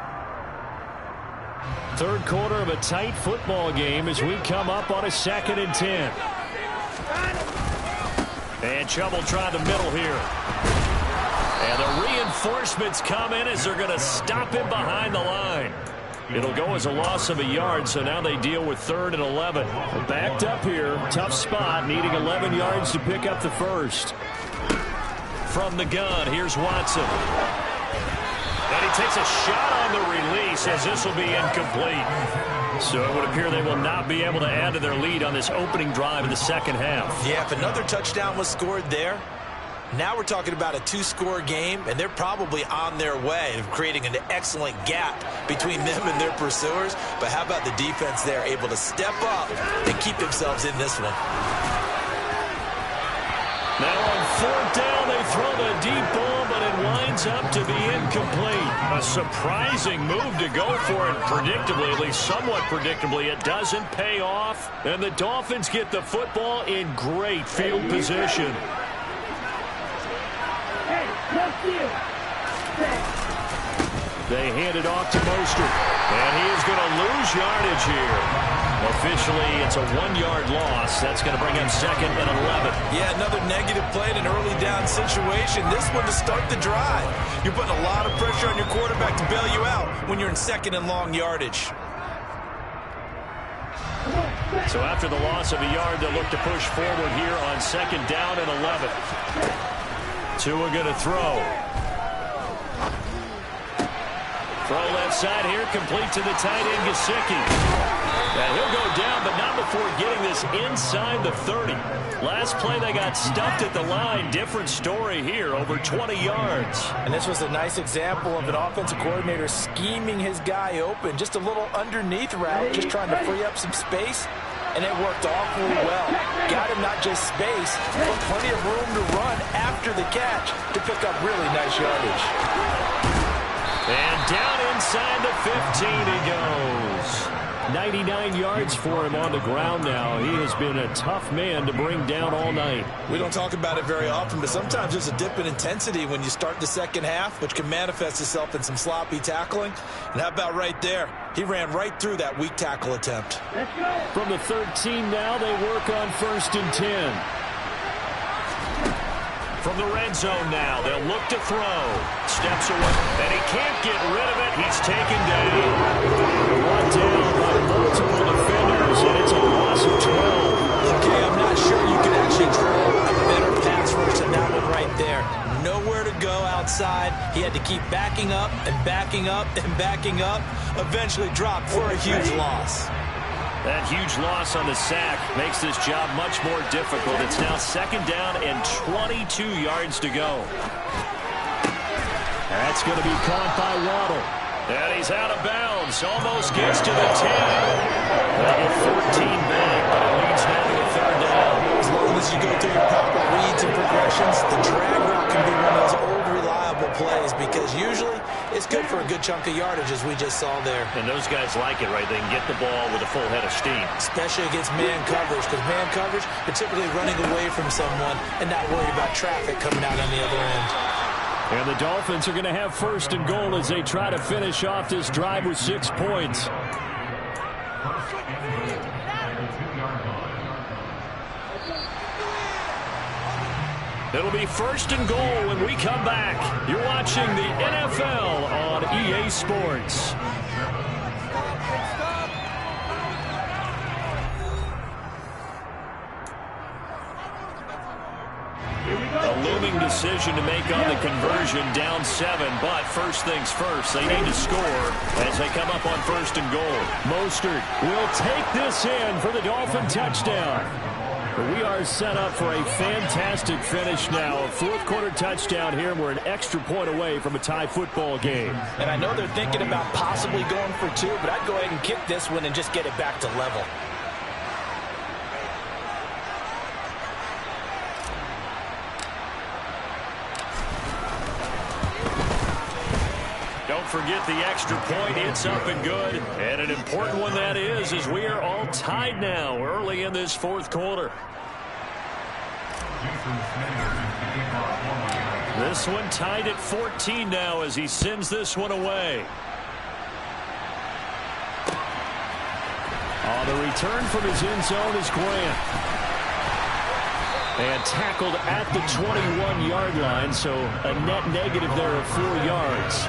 Third quarter of a tight football game as we come up on a 2nd and 10. And Chubb will try the middle here. And the reinforcements come in as they're going to stop him behind the line. It'll go as a loss of a yard, so now they deal with 3rd and 11. Backed up here, tough spot, needing 11 yards to pick up the first. From the gun, here's Watson. And he takes a shot on the release as this will be incomplete. So it would appear they will not be able to add to their lead on this opening drive in the second half. Yeah, if another touchdown was scored there, now we're talking about a two-score game, and they're probably on their way of creating an excellent gap between them and their pursuers. But how about the defense there, able to step up and keep themselves in this one? Now on fourth down, they throw the deep ball, but it winds up to be incomplete. A surprising move to go for it, predictably, at least somewhat predictably. It doesn't pay off, and the Dolphins get the football in great field position. They hand it off to Mostert, and he is going to lose yardage here. Officially, it's a 1-yard loss. That's going to bring him second and 11. Yeah, another negative play in an early down situation. This one to start the drive. You're putting a lot of pressure on your quarterback to bail you out when you're in second and long yardage. So after the loss of a yard, they'll look to push forward here on second down and 11. Tua going to throw. Throw left side here, complete to the tight end, Gesicki. And he'll go down, but not before getting this inside the 30. Last play, they got stuffed at the line. Different story here, over 20 yards. And this was a nice example of an offensive coordinator scheming his guy open. Just a little underneath route, just trying to free up some space. And it worked awfully well. Got him not just space, but plenty of room to run after the catch to pick up really nice yardage. And down inside the 15 he goes. 99 yards for him on the ground now. He has been a tough man to bring down all night. We don't talk about it very often, but sometimes there's a dip in intensity when you start the second half, which can manifest itself in some sloppy tackling. And how about right there? He ran right through that weak tackle attempt. From the 13 now, they work on 1st and 10. From the red zone now, they'll look to throw. Steps away, and he can't get rid of it. He's taken down. Brought down by multiple defenders, and it's a loss of 12. Okay, I'm not sure you can actually draw a better pass rush than that one right there. Nowhere to go outside. He had to keep backing up and backing up and backing up. Eventually dropped for a huge loss. That huge loss on the sack makes this job much more difficult. It's now second down and 22 yards to go. That's going to be caught by Waddle. And he's out of bounds. Almost gets to the 10. They get 14 back, but it leads now to a third down. As long as you go through your proper reads and progressions, the drag route can be one of those old reliable plays because usually it's good for a good chunk of yardage, as we just saw there. And those guys like it, right? They can get the ball with a full head of steam. Especially against man coverage, because man coverage, you're typically running away from someone and not worried about traffic coming out on the other end. And the Dolphins are going to have 1st and goal as they try to finish off this drive with 6 points. It'll be 1st and goal when we come back. You're watching the NFL on EA Sports. A looming decision to make on the conversion, down 7, but first things first, they need to score as they come up on 1st and goal. Mostert will take this in for the Dolphin touchdown. But we are set up for a fantastic finish now. A 4th quarter touchdown here, and we're an extra point away from a tie football game. And I know they're thinking about possibly going for 2, but I'd go ahead and kick this one and just get it back to level. Don't forget the extra point. It's up and good. And an important one that is, as we are all tied now early in this 4th quarter. This one tied at 14 now as he sends this one away. On the return from his end zone is Grant. And tackled at the 21-yard line, so a net negative there of 4 yards.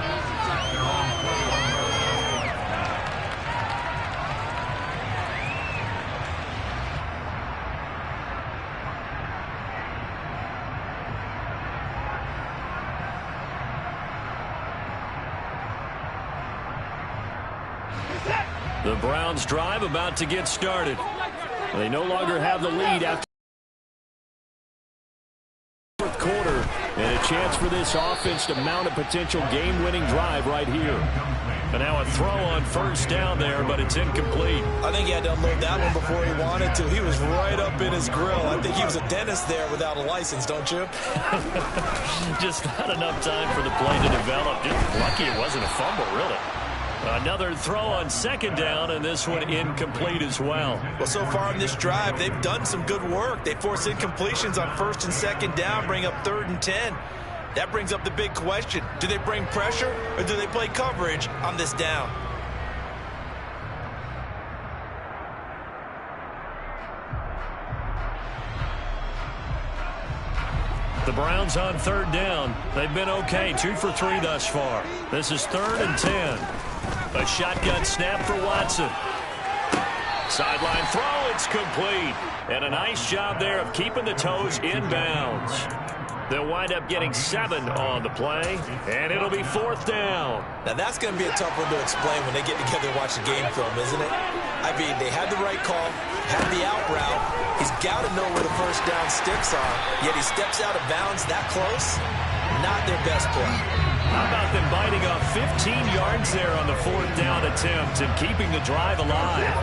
The Browns drive about to get started. They no longer have the lead after the fourth quarter, and a chance for this offense to mount a potential game-winning drive right here. And now a throw on first down there, but it's incomplete. I think he had to unload that one before he wanted to. He was right up in his grill. I think he was a dentist there without a license, don't you? Just not enough time for the play to develop. Just lucky it wasn't a fumble, really. Another throw on second down, and this one incomplete as well. Well, so far on this drive, they've done some good work. They force incompletions on first and second down, bring up 3rd and 10. That brings up the big question. Do they bring pressure, or do they play coverage on this down? The Browns on 3rd down. They've been okay, 2 for 3 thus far. This is 3rd and 10. A shotgun snap for Watson. Sideline throw, it's complete. And a nice job there of keeping the toes inbounds. They'll wind up getting 7 on the play, and it'll be 4th down. Now that's going to be a tough one to explain when they get together and watch the game film, isn't it? I mean, they had the right call, had the out route. He's got to know where the first down sticks are, yet he steps out of bounds that close. Not their best play. How about them biting off 15 yards there on the 4th down attempt and keeping the drive alive?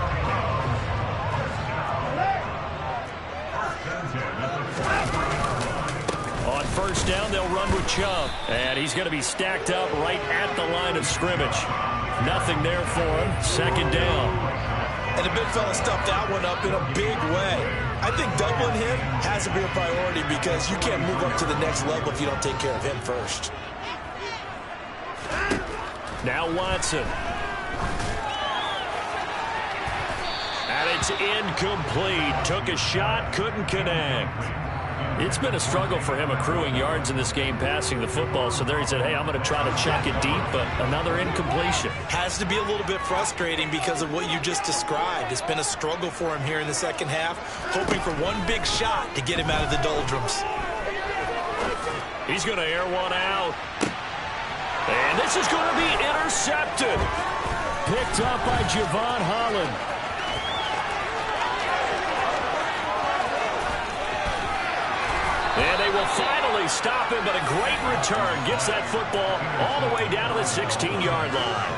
On first down, they'll run with Chubb. And he's going to be stacked up right at the line of scrimmage. Nothing there for him. 2nd down. And the big fella stuffed that one up in a big way. I think doubling him has to be a priority because you can't move up to the next level if you don't take care of him first. Now Watson. And it's incomplete. Took a shot, couldn't connect. It's been a struggle for him accruing yards in this game passing the football. So there he said, hey, I'm going to try to chuck it deep, but another incompletion. Has to be a little bit frustrating because of what you just described. It's been a struggle for him here in the second half, hoping for one big shot to get him out of the doldrums. He's going to air one out. And this is going to be intercepted. Picked up by Javon Holland. And they will finally stop him, but a great return. Gets that football all the way down to the 16-yard line.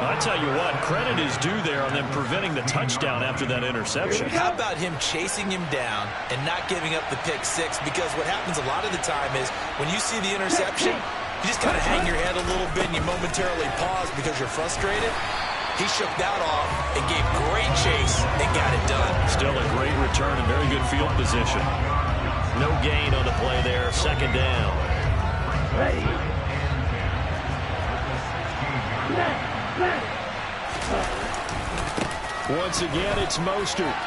I tell you what, credit is due there on them preventing the touchdown after that interception. How about him chasing him down and not giving up the pick six? Because what happens a lot of the time is when you see the interception, you just kind of hang your head a little bit and you momentarily pause because you're frustrated. He shook that off and gave great chase and got it done. Still a great return and very good field position. No gain on the play there. 2nd down. Ready. Once again, it's Mostert.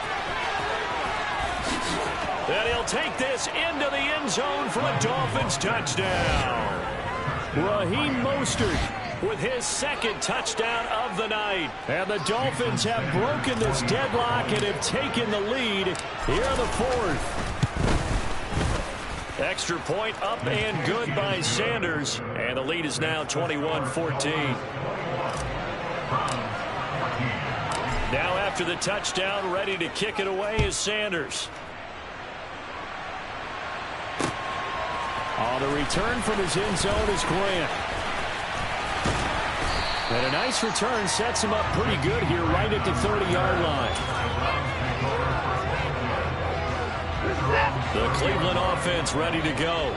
And he'll take this into the end zone for a Dolphins touchdown. Raheem Mostert with his 2nd touchdown of the night. And the Dolphins have broken this deadlock and have taken the lead here in the 4th. Extra point up and good by Sanders. And the lead is now 21-14. Now after the touchdown, ready to kick it away is Sanders. On the return from his end zone is Grant. And a nice return sets him up pretty good here right at the 30-yard line. The Cleveland offense ready to go.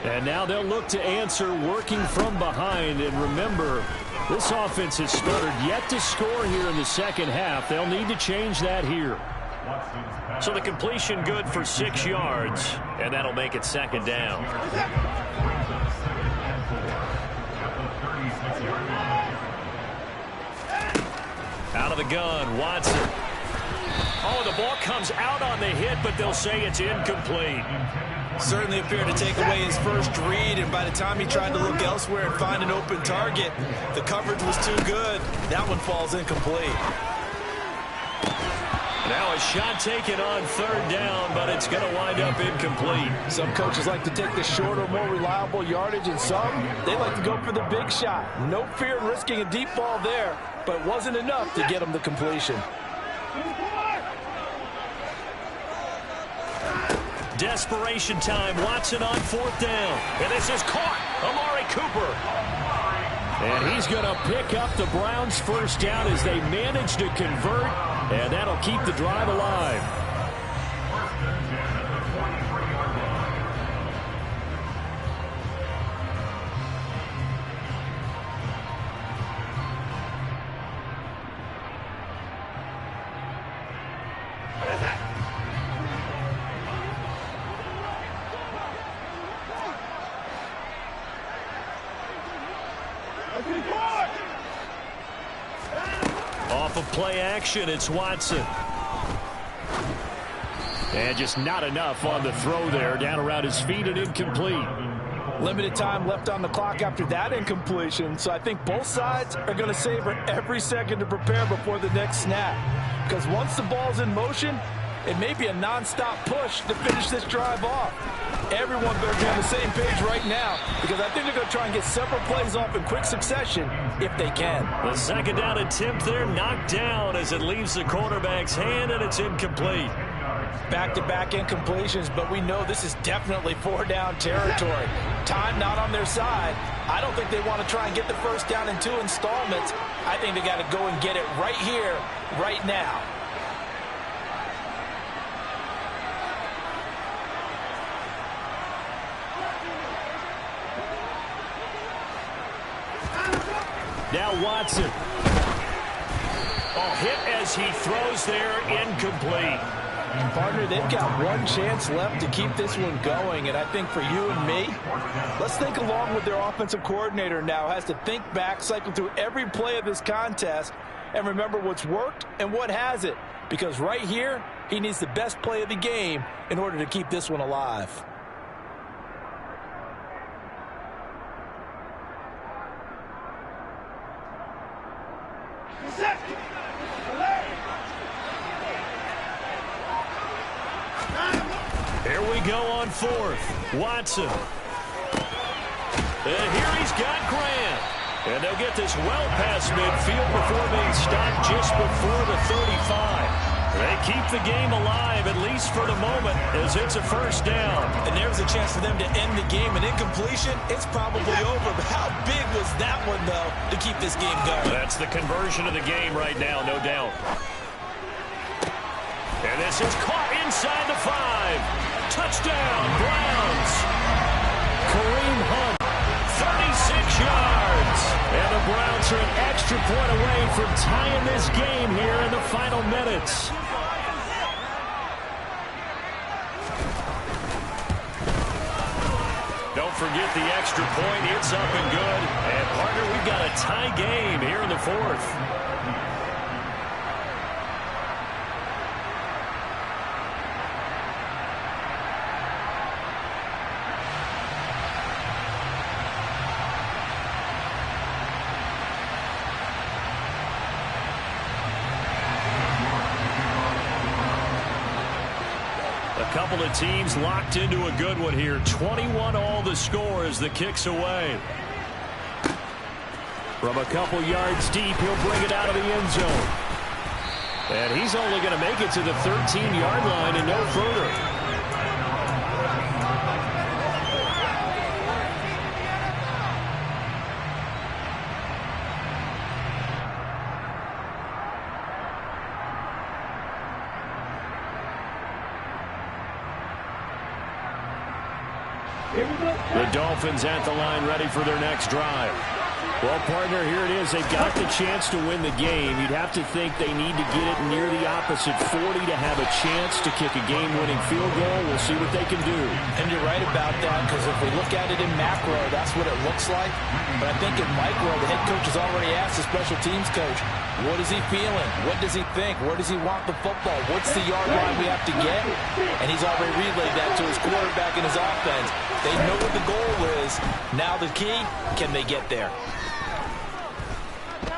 And now they'll look to answer working from behind. And remember, this offense has stuttered yet to score here in the second half. They'll need to change that here. So the completion good for 6 yards. And that'll make it 2nd down. Out of the gun, Watson. Oh, the ball comes out on the hit, but they'll say it's incomplete. Certainly appeared to take away his first read, and by the time he tried to look elsewhere and find an open target, the coverage was too good. That one falls incomplete. Now a shot taken on third down, but it's going to wind up incomplete. Some coaches like to take the shorter, more reliable yardage, and some, they like to go for the big shot. No fear in risking a deep ball there, but it wasn't enough to get them the completion. Desperation time. Watson on fourth down. And this is caught. Amari Cooper. And he's going to pick up the Browns' first down as they manage to convert. And that'll keep the drive alive. Off of play action, it's Watson. And just not enough on the throw there. Down around his feet and incomplete. Limited time left on the clock after that incompletion, so I think both sides are going to savor every second to prepare before the next snap. Because once the ball's in motion, it may be a non-stop push to finish this drive off. Everyone better be on the same page right now, because I think they're going to try and get several plays off in quick succession if they can. The second down attempt there knocked down as it leaves the quarterback's hand, and it's incomplete. Back-to-back incompletions, but we know this is definitely four-down territory. Time not on their side. I don't think they want to try and get the first down in 2 installments. I think they got to go and get it right here, right now. Now Watson. Oh, hit as he throws there, incomplete. Partner, they've got one chance left to keep this one going, and I think for you and me, let's think along with their offensive coordinator now. Has to think back, cycle through every play of this contest, and remember what's worked and what hasn't. Because right here, he needs the best play of the game in order to keep this one alive. Here we go on fourth. Watson. And here he's got Grant. And they'll get this well past midfield before being stopped just before the 35. They keep the game alive, at least for the moment, as it's a first down. And there's a chance for them to end the game. An incompletion, it's probably over. But how big was that one, though, to keep this game going? That's the conversion of the game right now, no doubt. And this is caught inside the 5. Touchdown, Browns. Kareem Hunt, 36 yards. And the Browns are an extra point away from tying this game here in the final minutes. Don't forget the extra point. It's up and good. And, partner, we've got a tie game here in the fourth. Couple of teams locked into a good one here. 21 all the score as the kick's away. From a couple yards deep, he'll bring it out of the end zone. And he's only going to make it to the 13-yard line and no further. The Dolphins at the line, ready for their next drive. Well, partner, here it is. They've got the chance to win the game. You'd have to think they need to get it near the opposite 40 to have a chance to kick a game-winning field goal. We'll see what they can do. And you're right about that, because if we look at it in macro, that's what it looks like. But I think in micro, the head coach has already asked the special teams coach, what is he feeling? What does he think? Where does he want the football? What's the yard line we have to get? And he's already relayed that to his quarterback and his offense. They know what the goal is. Now the key, can they get there?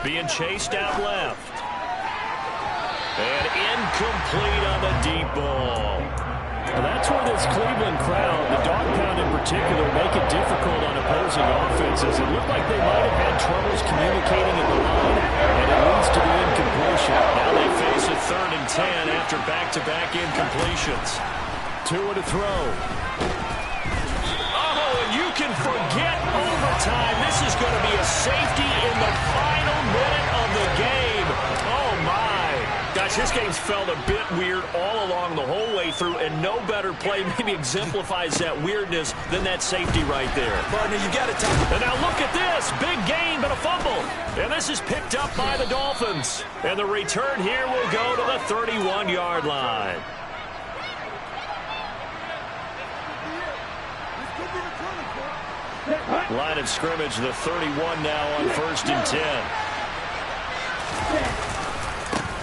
Being chased out left. And incomplete on the deep ball. Well, that's where this Cleveland crowd, the dog pound in particular, make it difficult on opposing offenses. It looked like they might have had troubles communicating at the line, and it leads to the incompletion. Now they face a 3rd and 10 after back-to-back incompletions. 2 to throw. Oh, and you can forget overtime. This is going to be a safety in the final minute of the game. Oh, my. Gosh, this game's felt a bit weird all along the whole way through, and no better play maybe exemplifies that weirdness than that safety right there. Partner, you got to tell me. And now look at this. Big gain, but a fumble. And this is picked up by the Dolphins. And the return here will go to the 31-yard line. Line of scrimmage, the 31 now on 1st and 10.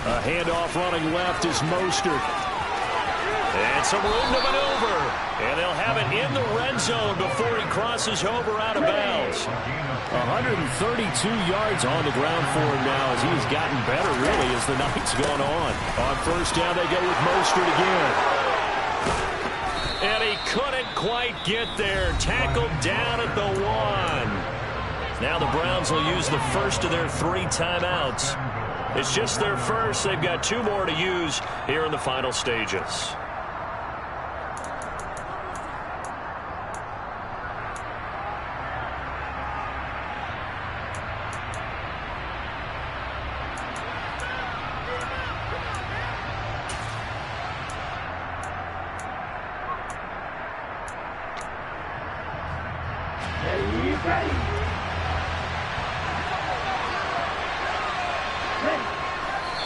A handoff running left is Mostert. And some room to maneuver. And they'll have it in the red zone before he crosses over out of bounds. 132 yards on the ground for him now as he's gotten better, really, as the night's gone on. On 1st down, they go with Mostert again. And he couldn't quite get there. Tackled down at the 1. Now the Browns will use the first of their 3 timeouts. It's just their first. They've got 2 more to use here in the final stages.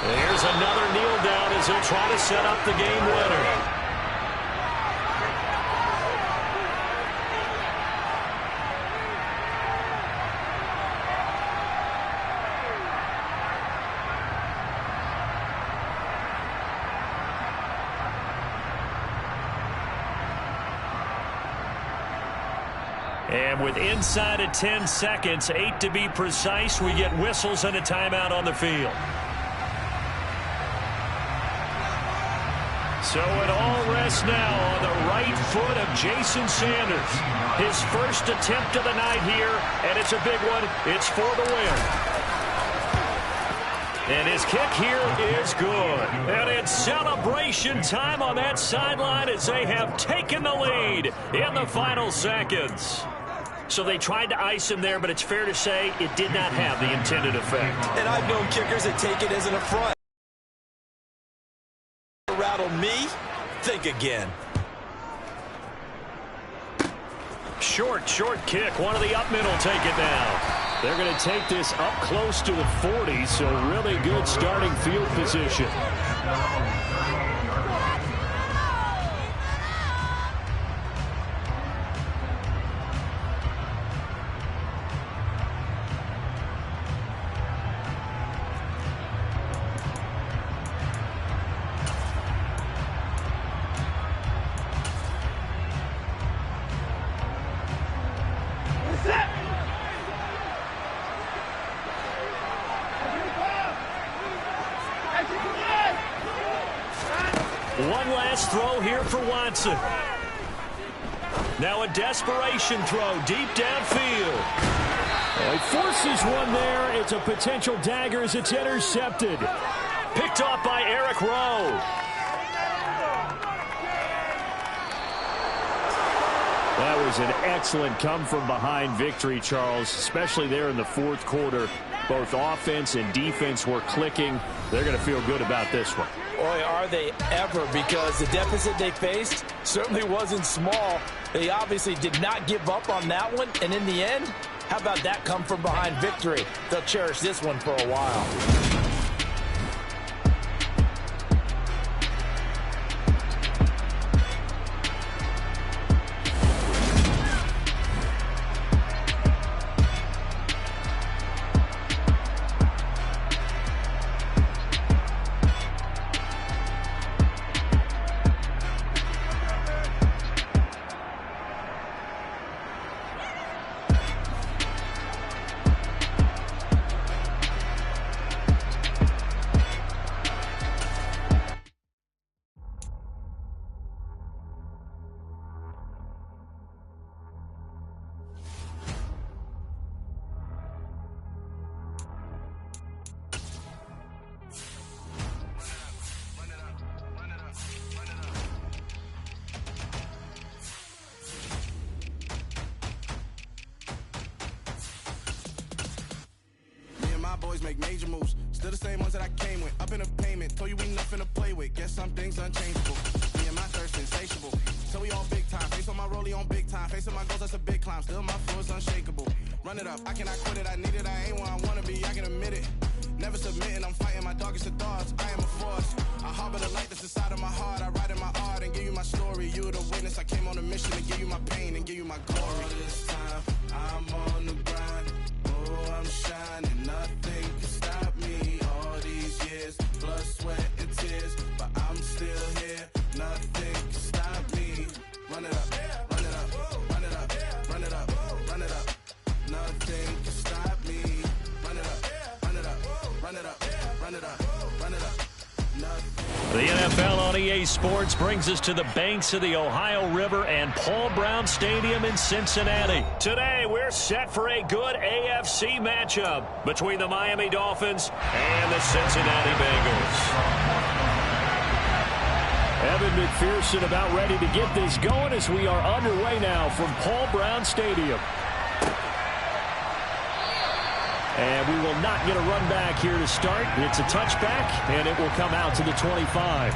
Here's another kneel down as he'll try to set up the game winner. And with inside of 10 seconds, 8 to be precise, we get whistles and a timeout on the field. So it all rests now on the right foot of Jason Sanders. His first attempt of the night here, and it's a big one. It's for the win. And his kick here is good. And it's celebration time on that sideline as they have taken the lead in the final seconds. So they tried to ice him there, but it's fair to say it did not have the intended effect. And I've known kickers that take it as an affront. Rattle me? Think again. Short kick. One of the up men will take it now. They're going to take this up close to the 40, so really good starting field position. One last throw here for Watson. Now a desperation throw deep downfield. He forces one there. It's a potential dagger as it's intercepted. Picked off by Eric Rowe. That was an excellent come-from-behind victory, Charles, especially there in the 4th quarter. Both offense and defense were clicking. They're going to feel good about this one. Boy, are they ever, because the deficit they faced certainly wasn't small. They obviously did not give up on that one, and in the end, how about that come-from-behind victory? They'll cherish this one for a while. my boys make major moves. Still the same ones that I came with. Up in a payment, told you we nothing to play with. Guess some things unchangeable. Me and my thirst insatiable. So we all big time. Face on my rollie on big time. Facing my goals, that's a big climb. Still my flow is unshakable. Run it up, I cannot quit it. I need it, I ain't where I wanna be, I can admit it. Never submitting, I'm fighting my darkest of thoughts. I am a force. I harbor the light that's inside of my heart. I write in my art and give you my story. You are the witness. I came on a mission to give you my pain and give you my glory. All this time, I'm on the grind. Oh, I'm shining. Nothing can stop me. All these years, blood, sweat, and tears. But I'm still here. Nothing can stop me. Run it up, run it up, run it up, run it up, run it up. Nothing can stop me. Run it up, run it up, run it up, run it up, run it up. The NFL on EA Sports brings us to the banks of the Ohio River and Paul Brown Stadium in Cincinnati. Today, we're set for a good AFC matchup between the Miami Dolphins and the Cincinnati Bengals. Evan McPherson about ready to get this going as we are underway now from Paul Brown Stadium. And we will not get a run back here to start. It's a touchback, and it will come out to the 25.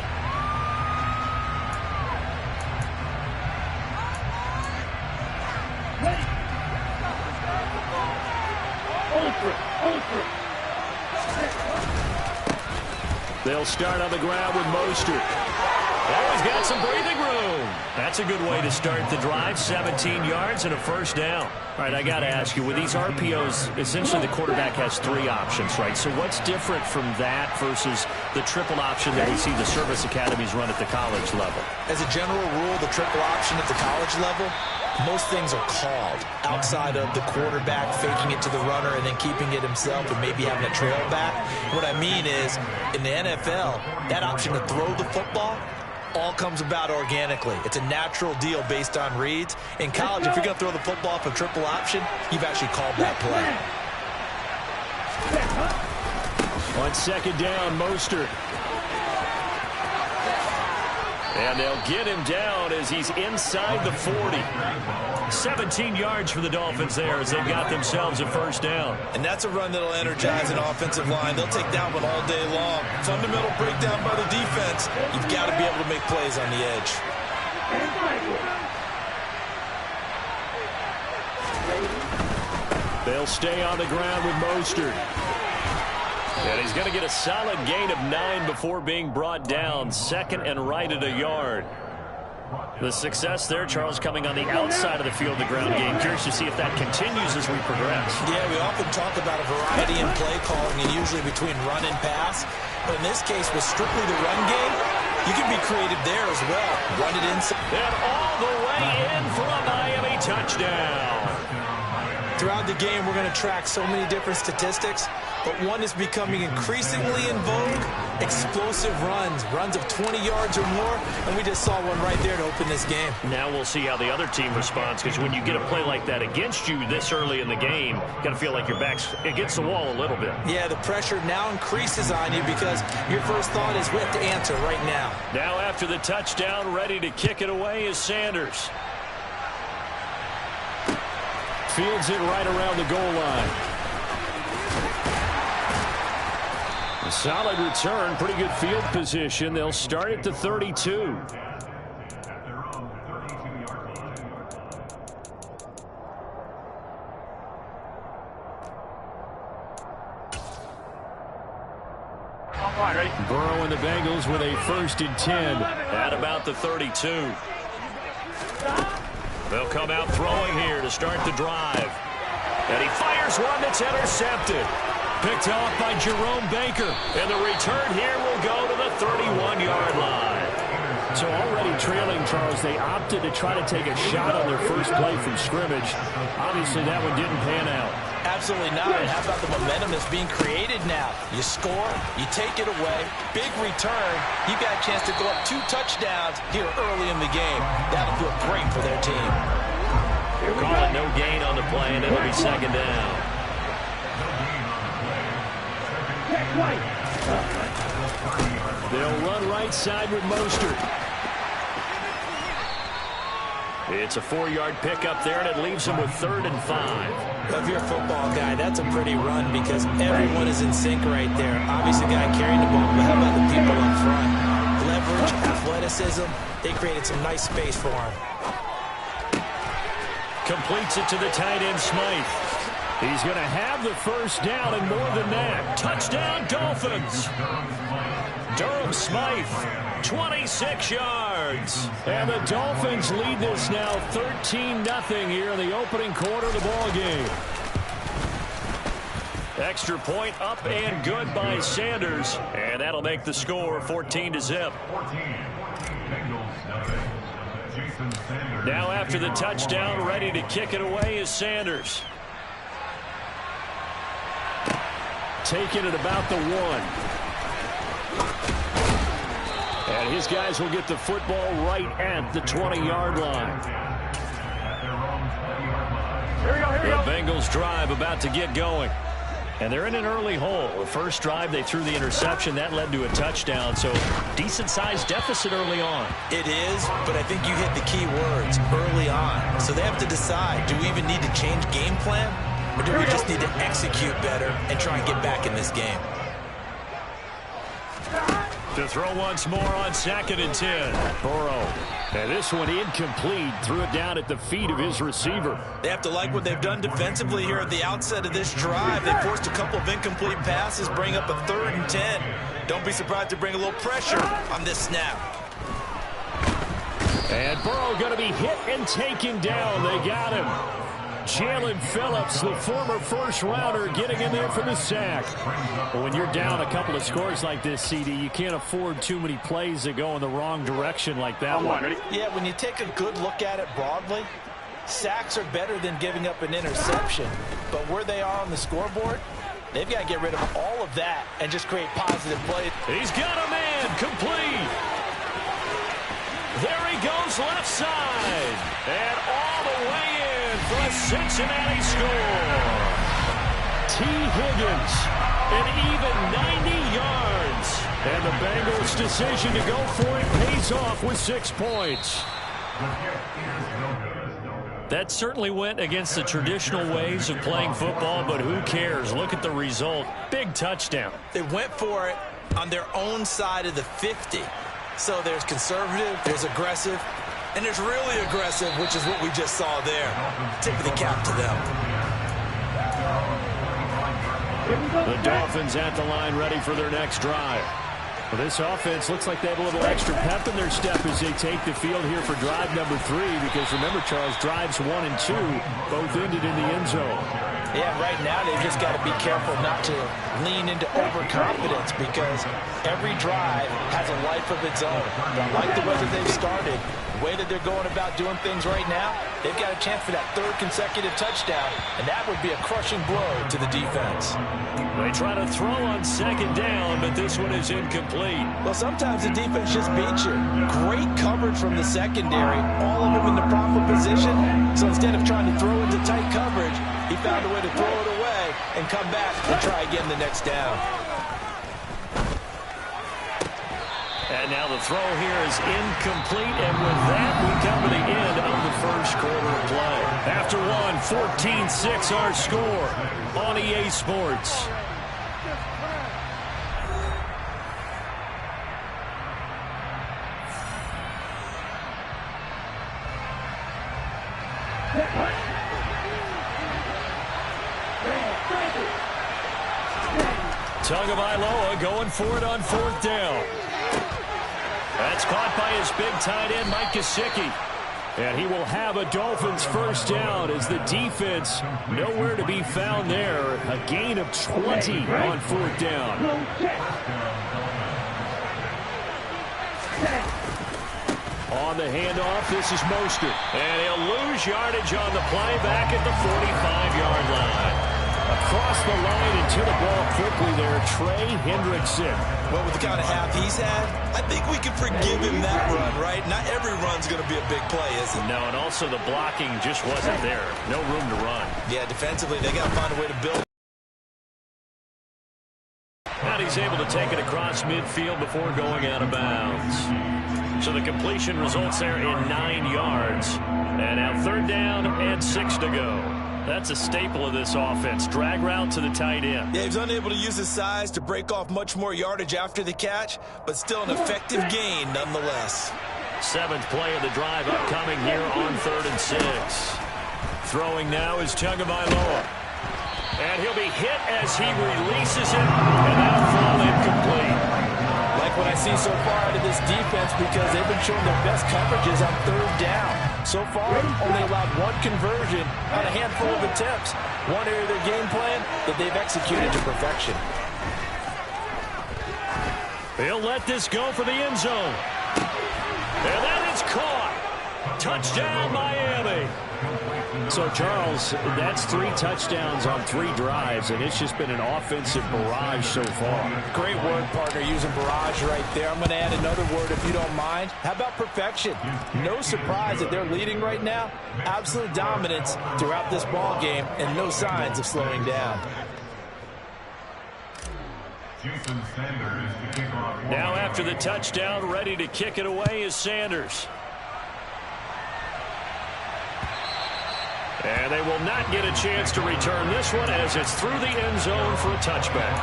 They'll start on the ground with Mostert. Oh, he's got some breathing room. That's a good way to start the drive. 17 yards and a first down. All right, I got to ask you, with these RPOs, essentially the quarterback has three options, right? So what's different from that versus the triple option that we see the service academies run at the college level? As a general rule, the triple option at the college level, most things are called outside of the quarterback faking it to the runner and then keeping it himself and maybe having a trail back. What I mean is, in the NFL, that option to throw the football all comes about organically. It's a natural deal based on reads. In college, if you're going to throw the football off a triple option, you've actually called that play. On second down, Mostert. And they'll get him down as he's inside the 40. 17 yards for the Dolphins there as they've got themselves a first down. And that's a run that'll energize an offensive line. They'll take that one all day long. Fundamental breakdown by the defense. You've got to be able to make plays on the edge. They'll stay on the ground with Mostert. And he's going to get a solid gain of 9 before being brought down. Second and right at a yard. The success there, Charles, coming on the outside of the field, the ground game. Curious to see if that continues as we progress. Yeah, we often talk about a variety in play calling and usually between run and pass. But in this case, with strictly the run game, you can be creative there as well. Run it inside. And all the way in for a Miami touchdown. Throughout the game, we're going to track so many different statistics, but one is becoming increasingly in vogue: explosive runs of 20 yards or more, and we just saw one right there to open this game. Now we'll see how the other team responds, because when you get a play like that against you this early in the game, you got to feel like your back's against the wall a little bit. Yeah, the pressure now increases on you because your first thought is we have to answer right now. Now after the touchdown, ready to kick it away is Sanders. Fields it right around the goal line. A solid return, pretty good field position. They'll start at the 32. Burrow and the Bengals with a 1st and 10 at about the 32. They'll come out throwing here to start the drive. And he fires one that's intercepted. Picked off by Jerome Baker. And the return here will go to the 31-yard line. So already trailing, Charles, they opted to try to take a shot on their first play from scrimmage. Obviously, that one didn't pan out. Absolutely not. And how about the momentum that's being created now? You score, you take it away, big return. You've got a chance to go up 2 touchdowns here early in the game. That'll feel great for their team. They'll call it no gain on the play, and it'll be second down. They'll run right side with Mostert. It's a 4-yard pickup there, and it leaves him with 3rd and 5. Well, if you're a football guy, that's a pretty run because everyone is in sync right there. Obviously, the guy carrying the ball, but how about the people up front? Leverage, athleticism, they created some nice space for him. Completes it to the tight end, Smythe. He's going to have the first down and more than that. Touchdown, Dolphins. Durham Smythe, 26 yards. And the Dolphins lead this now 13-0 here in the opening quarter of the ball game. Extra point up and good by Sanders. And that'll make the score 14-0. Now after the touchdown, ready to kick it away is Sanders. Taking it about the 1. And his guys will get the football right at the 20-yard line. The Bengals drive about to get going. And they're in an early hole. The first drive, they threw the interception. That led to a touchdown. So decent-sized deficit early on. It is, but I think you hit the key words, early on. So they have to decide, do we even need to change game plan? Or do we just need to execute better and try and get back in this game? To throw once more on 2nd and 10. Burrow. And this one incomplete. Threw it down at the feet of his receiver. They have to like what they've done defensively here at the outset of this drive. They forced a couple of incomplete passes, bring up a 3rd and 10. Don't be surprised to bring a little pressure on this snap. And Burrow going to be hit and taken down. They got him. Jalen Phillips, the former first-rounder, getting in there for the sack. But when you're down a couple of scores like this, CD, you can't afford too many plays that go in the wrong direction like that one. Yeah, when you take a good look at it broadly, sacks are better than giving up an interception. But where they are on the scoreboard, they've got to get rid of all of that and just create positive plays. He's got a man complete. There he goes left side. And all the way in for a Cincinnati score. T. Higgins, an even 90 yards. And the Bengals' decision to go for it pays off with 6 points. That certainly went against the traditional ways of playing football, but who cares? Look at the result. Big touchdown. They went for it on their own side of the 50. So there's conservative, there's aggressive, and there's really aggressive, which is what we just saw there. Tip of the cap to them. The Dolphins at the line ready for their next drive. Well, this offense looks like they have a little extra pep in their step as they take the field here for drive number 3, because remember, Charles, drives 1 and 2 both ended in the end zone. Yeah, right now they've just got to be careful not to lean into overconfidence, because every drive has a life of its own. I like the way that they've started, the way that they're going about doing things right now. They've got a chance for that 3rd consecutive touchdown, and that would be a crushing blow to the defense. They try to throw on 2nd down, but this one is incomplete. Well, sometimes the defense just beats you. Great coverage from the secondary, all of them in the proper position. So instead of trying to throw into tight coverage, he found a way to throw it away and come back and try again the next down. And now the throw here is incomplete, and with that, we come to the end of the first quarter of play. After one, 14-6 our score on EA Sports. Tagovailoa going for it on 4th down. That's caught by his big tight end, Mike Gesicki. And he will have a Dolphins first down as the defense nowhere to be found there. A gain of 20 on 4th down. On the handoff, this is Mostert. And he'll lose yardage on the play back at the 45-yard line. Across the line and to the ball quickly there, Trey Hendrickson. Well, with the kind of half he's had, I think we can forgive him that run, right? Not every run's going to be a big play, is it? No, and also the blocking just wasn't there. No room to run. Yeah, defensively, they got to find a way to build. And he's able to take it across midfield before going out of bounds. So the completion results there in 9 yards. And now 3rd down and 6 to go. That's a staple of this offense. Drag route to the tight end. Yeah, he's unable to use his size to break off much more yardage after the catch, but still an effective gain nonetheless. 7th play of the drive upcoming here on 3rd and 6. Throwing now is Tagovailoa. And he'll be hit as he releases it, and that'll fall incomplete. Like what I see so far out of this defense, because they've been showing their best coverages on 3rd down. So far, only allowed 1 conversion on a handful of attempts. One area of their game plan that they've executed to perfection. He'll let this go for the end zone. And that is caught. Touchdown, Miami. So, Charles, that's 3 touchdowns on 3 drives, and it's just been an offensive barrage so far. Great word, partner, using barrage right there. I'm going to add another word if you don't mind. How about perfection? No surprise that they're leading right now. Absolute dominance throughout this ball game, and no signs of slowing down. Now after the touchdown, ready to kick it away is Sanders. And they will not get a chance to return this one as it's through the end zone for a touchback.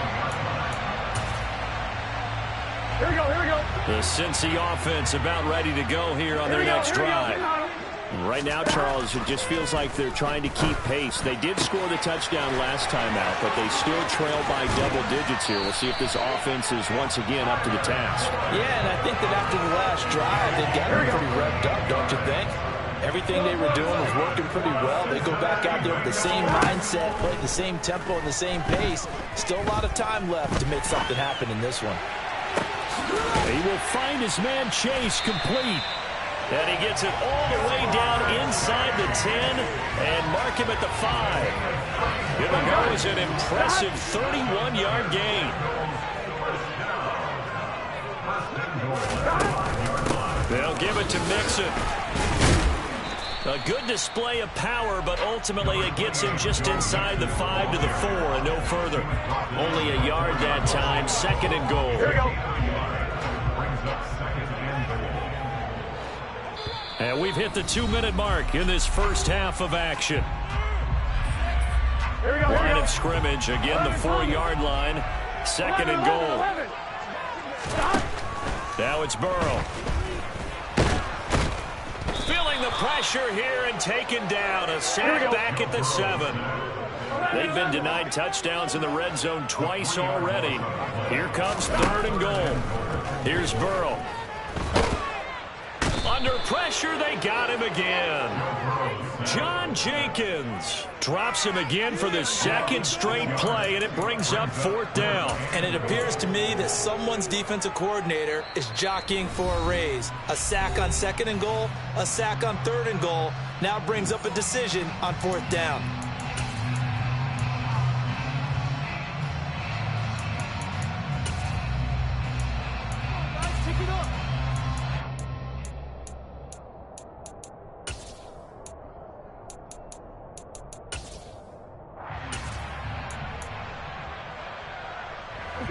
Here we go, here we go. The Cincy offense about ready to go here on their next drive. Right now, Charles, it just feels like they're trying to keep pace. They did score the touchdown last time out, but they still trail by double digits here. We'll see if this offense is once again up to the task. Yeah, and I think that after the last drive, they got them pretty revved up, don't you think? Everything they were doing was working pretty well. They go back out there with the same mindset, play the same tempo and the same pace. Still a lot of time left to make something happen in this one. He will find his man Chase complete. And he gets it all the way down inside the 10 and mark him at the 5. It goes an impressive 31-yard gain. They'll give it to Mixon. A good display of power, but ultimately it gets him just inside the 5 to the 4 and no further. Only a yard that time, 2nd and goal. Here we go. And we've hit the 2-minute mark in this first half of action. Here we go, Line of scrimmage, again the 4-yard line, 2nd and goal. Now it's Burrow. Feeling the pressure here and taken down. A sack back at the 7. They've been denied touchdowns in the red zone twice already. Here comes 3rd and goal. Here's Burrow. Under pressure, they got him again. John Jenkins drops him again for the 2nd straight play, and it brings up 4th down. And it appears to me that someone's defensive coordinator is jockeying for a raise. A sack on 2nd and goal, a sack on 3rd and goal. Now brings up a decision on 4th down.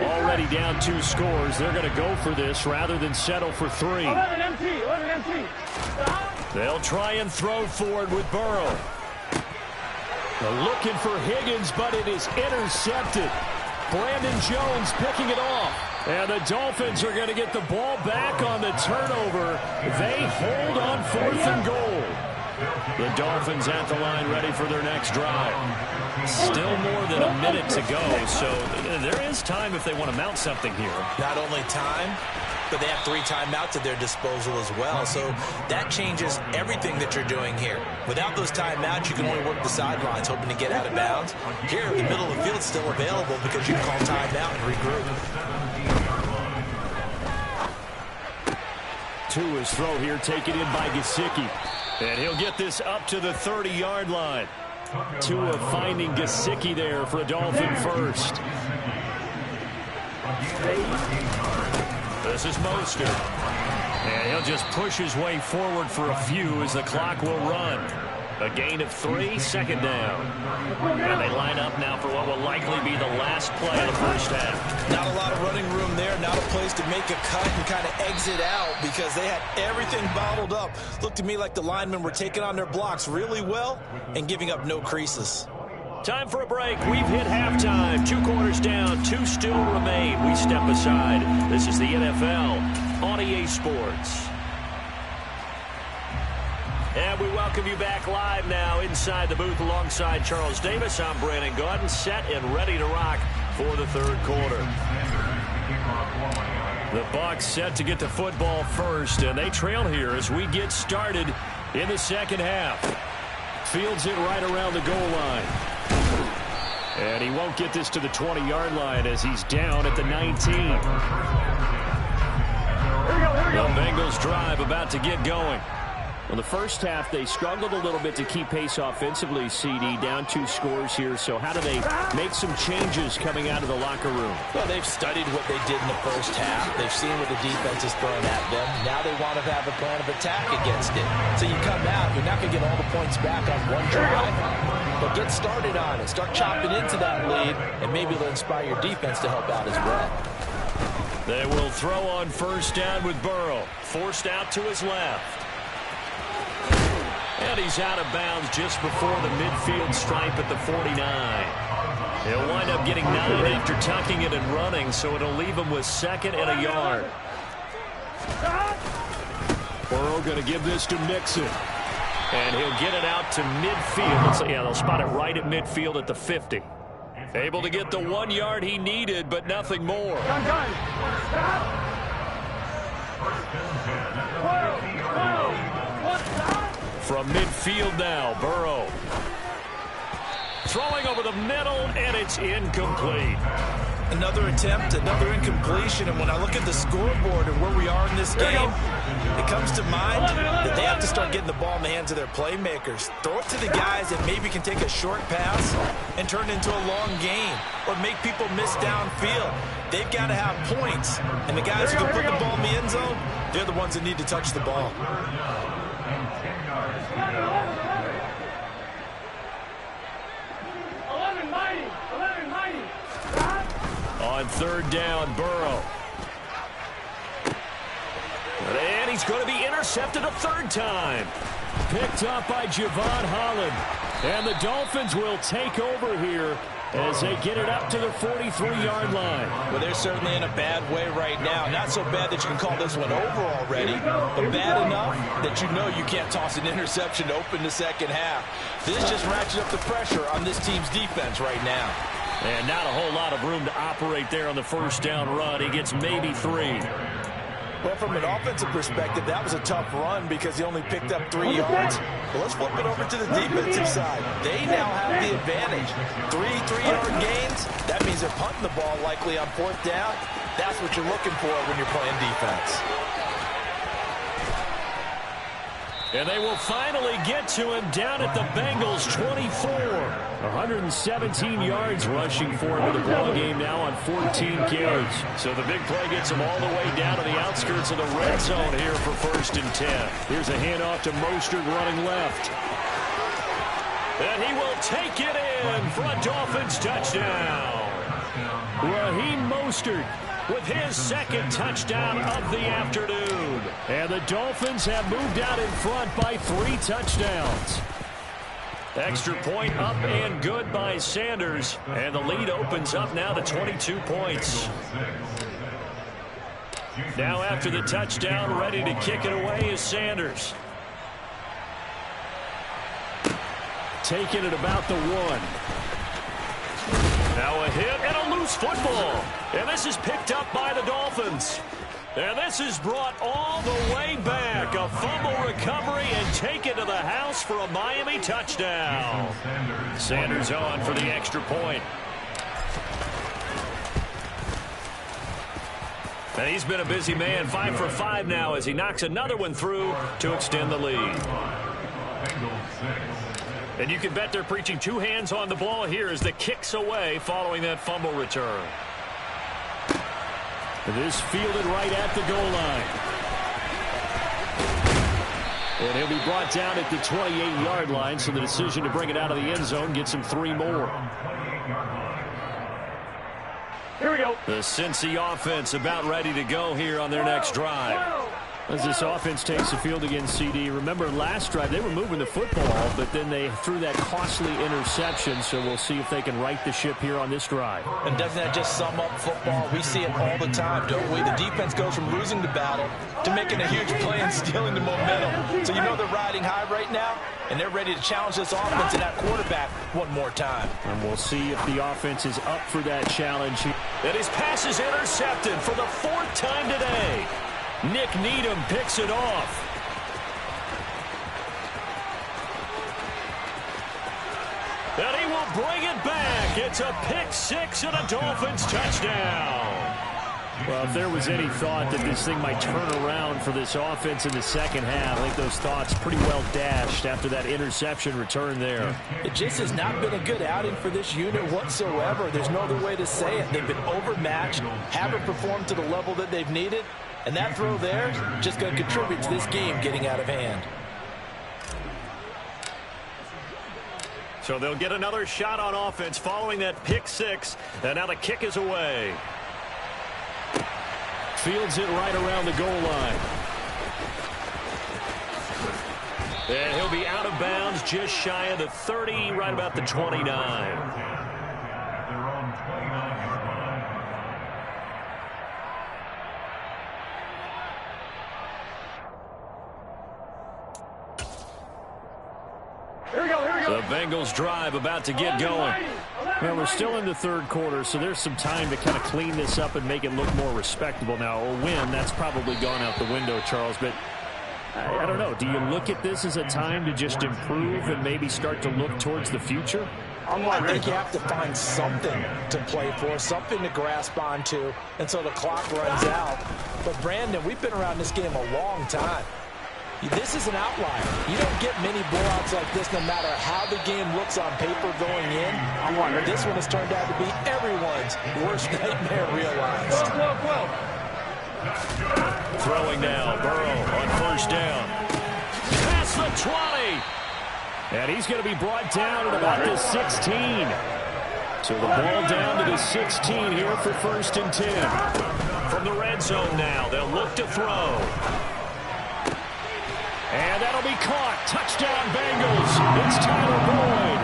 Already down 2 scores. They're going to go for this rather than settle for 3. 11 empty. They'll try and throw forward with Burrow. They're looking for Higgins, but it is intercepted. Brandon Jones picking it off. And the Dolphins are going to get the ball back on the turnover. They hold on 4th and goal. The Dolphins at the line ready for their next drive. Still more than a minute to go, so there is time if they want to mount something here. Not only time, but they have 3 timeouts at their disposal as well, so that changes everything that you're doing here. Without those timeouts, you can only work the sidelines, hoping to get out of bounds. Here, the middle of the field's still available because you can call timeout and regroup. Tua's throw here taken in by Gesicki. And he'll get this up to the 30-yard line. Tua finding Gesicki there for a Dolphin first. This is Mostert. And he'll just push his way forward for a few as the clock will run. A gain of 3, second down. And they line up now for what will likely be the last play of the first half. Not a lot of running room there. Not a place to make a cut and kind of exit out because they had everything bottled up. Looked to me like the linemen were taking on their blocks really well and giving up no creases. Time for a break. We've hit halftime. 2 quarters down. 2 still remain. We step aside. This is the NFL on EA Sports. And we welcome you back live now inside the booth alongside Charles Davis. I'm Brandon Gaudin, set and ready to rock for the third quarter. The Bucs set to get the football first, and they trail here as we get started in the second half. Fields it right around the goal line. And he won't get this to the 20-yard line as he's down at the 19. The Bengals drive about to get going. Well, the first half, they struggled a little bit to keep pace offensively, CD, down 2 scores here. So how do they make some changes coming out of the locker room? Well, they've studied what they did in the first half. They've seen what the defense is throwing at them. Now they want to have a plan of attack against it. So you come out, you're not going to get all the points back on one drive, but get started on it. Start chopping into that lead, and maybe it'll inspire your defense to help out as well. They will throw on first down with Burrow. Forced out to his left. And he's out of bounds just before the midfield stripe at the 49. He'll wind up getting 9 after tucking it and running, so it'll leave him with 2nd and a yard. Burrow going to give this to Mixon. And he'll get it out to midfield. So, yeah, they'll spot it right at midfield at the 50. Able to get the 1 yard he needed, but nothing more. From midfield now, Burrow. Throwing over the middle, and it's incomplete. Another attempt, another incompletion, and when I look at the scoreboard and where we are in this game, it comes to mind that they have to start getting the ball in the hands of their playmakers. Throw it to the guys that maybe can take a short pass and turn it into a long game or make people miss downfield. They've got to have points, and the guys who can put the ball in the end zone, they're the ones that need to touch the ball. On third down, Burrow. And he's going to be intercepted a 3rd time. Picked up by Javon Holland. And the Dolphins will take over here as they get it up to the 43-yard line. Well, they're certainly in a bad way right now. Not so bad that you can call this one over already, but bad enough that you know you can't toss an interception to open the second half. This just ratchets up the pressure on this team's defense right now. And not a whole lot of room to operate there on the first down run. He gets maybe 3. Well, from an offensive perspective, that was a tough run because he only picked up 3 yards. But let's flip it over to the defensive side. They now have the advantage. 3 3-yard gains, that means they're punting the ball likely on 4th down. That's what you're looking for when you're playing defense. And they will finally get to him down at the Bengals 24. 117 yards rushing for him in the ball game now on 14 carries. So the big play gets him all the way down to the outskirts of the red zone here for 1st and 10. Here's a handoff to Mostert running left. And he will take it in for a Dolphins touchdown. Raheem Mostert with his 2nd touchdown of the afternoon. And the Dolphins have moved out in front by 3 touchdowns. Extra point up and good by Sanders. And the lead opens up now to 22 points. Now after the touchdown, ready to kick it away is Sanders. Taking it about the 1. Now a hit and a loose football. And this is picked up by the Dolphins. And this is brought all the way back. A fumble recovery and taken to the house for a Miami touchdown. Sanders on for the extra point. And he's been a busy man, 5 for 5 now as he knocks another one through to extend the lead. And you can bet they're preaching 2 hands on the ball here as the kicks away following that fumble return. This fielded right at the goal line. And he'll be brought down at the 28-yard line, so the decision to bring it out of the end zone gets him 3 more. Here we go. The Cincy offense about ready to go here on their next drive. As this offense takes the field against CD, remember last drive they were moving the football, but then they threw that costly interception, so we'll see if they can right the ship here on this drive. And doesn't that just sum up football? We see it all the time, don't we? The defense goes from losing the battle to making a huge play and stealing the momentum. So you know they're riding high right now, and they're ready to challenge this offense and that quarterback one more time. And we'll see if the offense is up for that challenge. And his pass is intercepted for the 4th time today. Nick Needham picks it off. And he will bring it back. It's a pick 6 and a Dolphins touchdown. Well, if there was any thought that this thing might turn around for this offense in the second half, I think those thoughts pretty well dashed after that interception return there. It just has not been a good outing for this unit whatsoever. There's no other way to say it. They've been overmatched, haven't performed to the level that they've needed, and that throw there just going to contribute to this game getting out of hand. So they'll get another shot on offense following that pick 6, and now the kick is away. Fields it right around the goal line. And he'll be out of bounds just shy of the 30, right about the 29. The Bengals drive about to get going. Well, we're still in the 3rd quarter, so there's some time to kind of clean this up and make it look more respectable. Now, a win, that's probably gone out the window, Charles, but I don't know. Do you look at this as a time to just improve and maybe start to look towards the future? I think you have to find something to play for, something to grasp onto until the clock runs out. But, Brandon, we've been around this game a long time. This is an outlier. You don't get many blowouts like this no matter how the game looks on paper going in. This one has turned out to be everyone's worst nightmare realized. Throwing now, Burrow on 1st down. Past the 20. And he's going to be brought down at about the 16. So the ball down to the 16 here for 1st and 10. From the red zone now, they'll look to throw. And that'll be caught. Touchdown, Bengals. It's Tyler Boyd.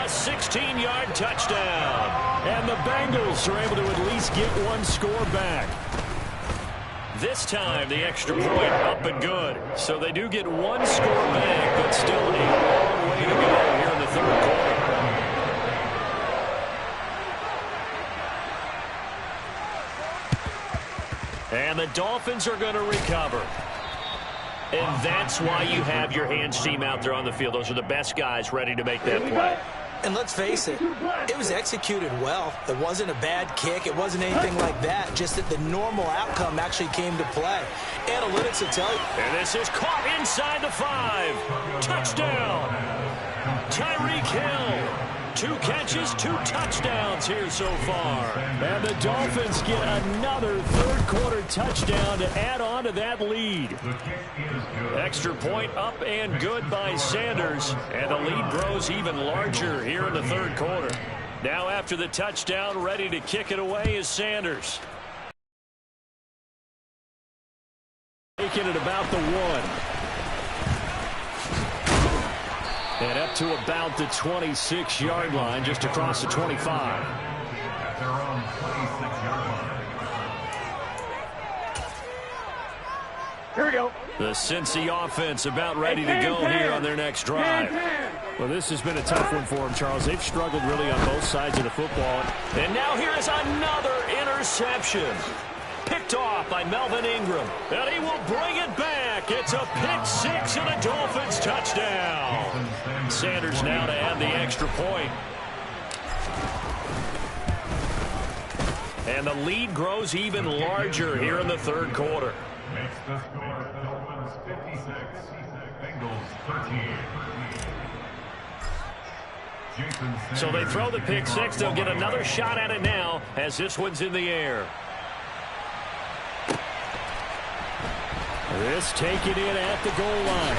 A 16-yard touchdown. And the Bengals are able to at least get one score back. This time, the extra point up and good. So they do get one score back, but still a long way to go here in the 3rd quarter. And the Dolphins are going to recover. And that's why you have your hands team out there on the field. Those are the best guys ready to make that play. And let's face it, it was executed well. It wasn't a bad kick. It wasn't anything like that. Just that the normal outcome actually came to play. Analytics will tell you. And this is caught inside the 5. Touchdown. Tyreek Hill. 2 catches, 2 touchdowns here so far. And the Dolphins get another 3rd quarter touchdown to add on to that lead. Extra point up and good by Sanders. And the lead grows even larger here in the 3rd quarter. Now after the touchdown, ready to kick it away is Sanders. Taking it about the 1. And up to about the 26-yard line, just across the 25. Here we go. The Cincy offense about ready to go here on their next drive. Well, this has been a tough one for them, Charles. They've struggled really on both sides of the football. And now here is another interception. Picked off by Melvin Ingram. And he will bring it back. It's a pick 6 and a Dolphins touchdown. Sanders now to add the extra point. And the lead grows even larger here in the 3rd quarter. Makes the score Dolphins 56, Bengals 38. So they throw the pick 6. They'll get another shot at it now as this one's in the air. This taken in at the goal line.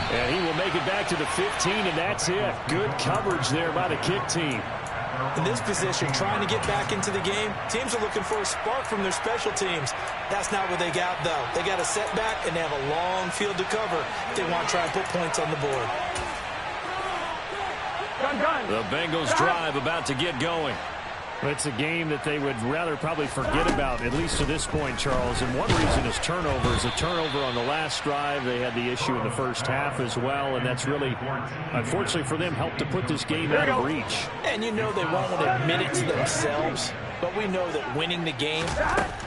And he will make it back to the 15, and that's it. Good coverage there by the kick team. In this position, trying to get back into the game, teams are looking for a spark from their special teams. That's not what they got, though. They got a setback, and they have a long field to cover if they want to try and put points on the board. The Bengals drive about to get going. It's a game that they would rather probably forget about, at least to this point, Charles. And one reason is turnovers. A turnover on the last drive. They had the issue in the first half as well, and that's really, unfortunately for them, helped to put this game out of reach. And you know they won't want to admit it to themselves, but we know that winning the game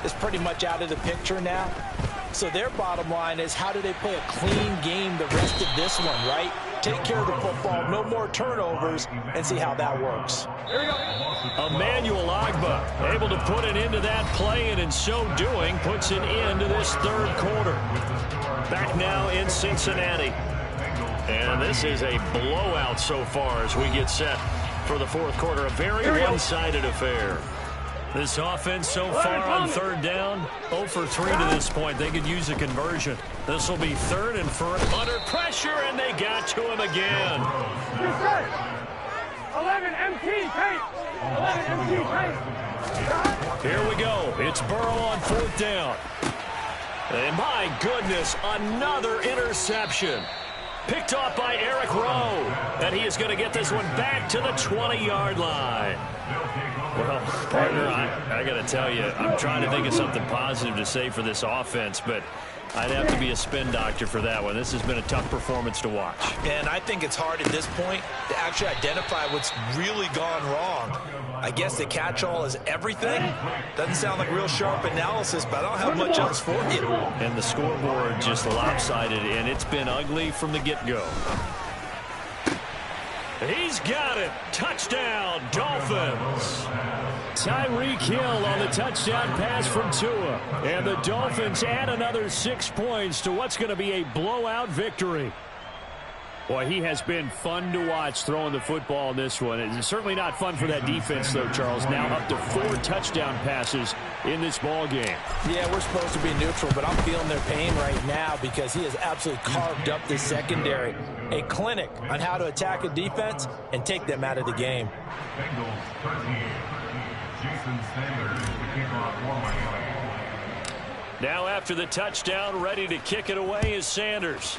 is pretty much out of the picture now. So their bottom line is, how do they play a clean game the rest of this one, right? Take care of the football, no more turnovers, and see how that works. Emmanuel Ogbah able to put it into that play, and in so doing puts an end to this third quarter. Back now in Cincinnati. And this is a blowout so far as we get set for the fourth quarter. A very one-sided affair. This offense so far on third down, 0 for 3 to this point. They could use a conversion. This will be third and first. Under pressure, and they got to him again. 11 MT, Tate. 11 MT, Tate. Here we go. It's Burrow on fourth down. And my goodness, another interception. Picked off by Eric Rowe. And he is going to get this one back to the 20-yard line. Well, partner, I got to tell you, I'm trying to think of something positive to say for this offense, but I'd have to be a spin doctor for that one. This has been a tough performance to watch. And I think it's hard at this point to actually identify what's really gone wrong. I guess the catch-all is everything. Doesn't sound like real sharp analysis, but I don't have much else for you. And the scoreboard just lopsided, and it's been ugly from the get-go. He's got it. Touchdown, Dolphins. Tyreek Hill on the touchdown pass from Tua. And the Dolphins add another 6 points to what's going to be a blowout victory. Boy, he has been fun to watch throwing the football in this one. It's certainly not fun for that defense, though, Charles. Now up to 4 touchdown passes in this ball game. Yeah, we're supposed to be neutral, but I'm feeling their pain right now because he has absolutely carved up the secondary. A clinic on how to attack a defense and take them out of the game. Bengals 13. Jason Sanders, the kickoff for Miami. Now after the touchdown, ready to kick it away is Sanders.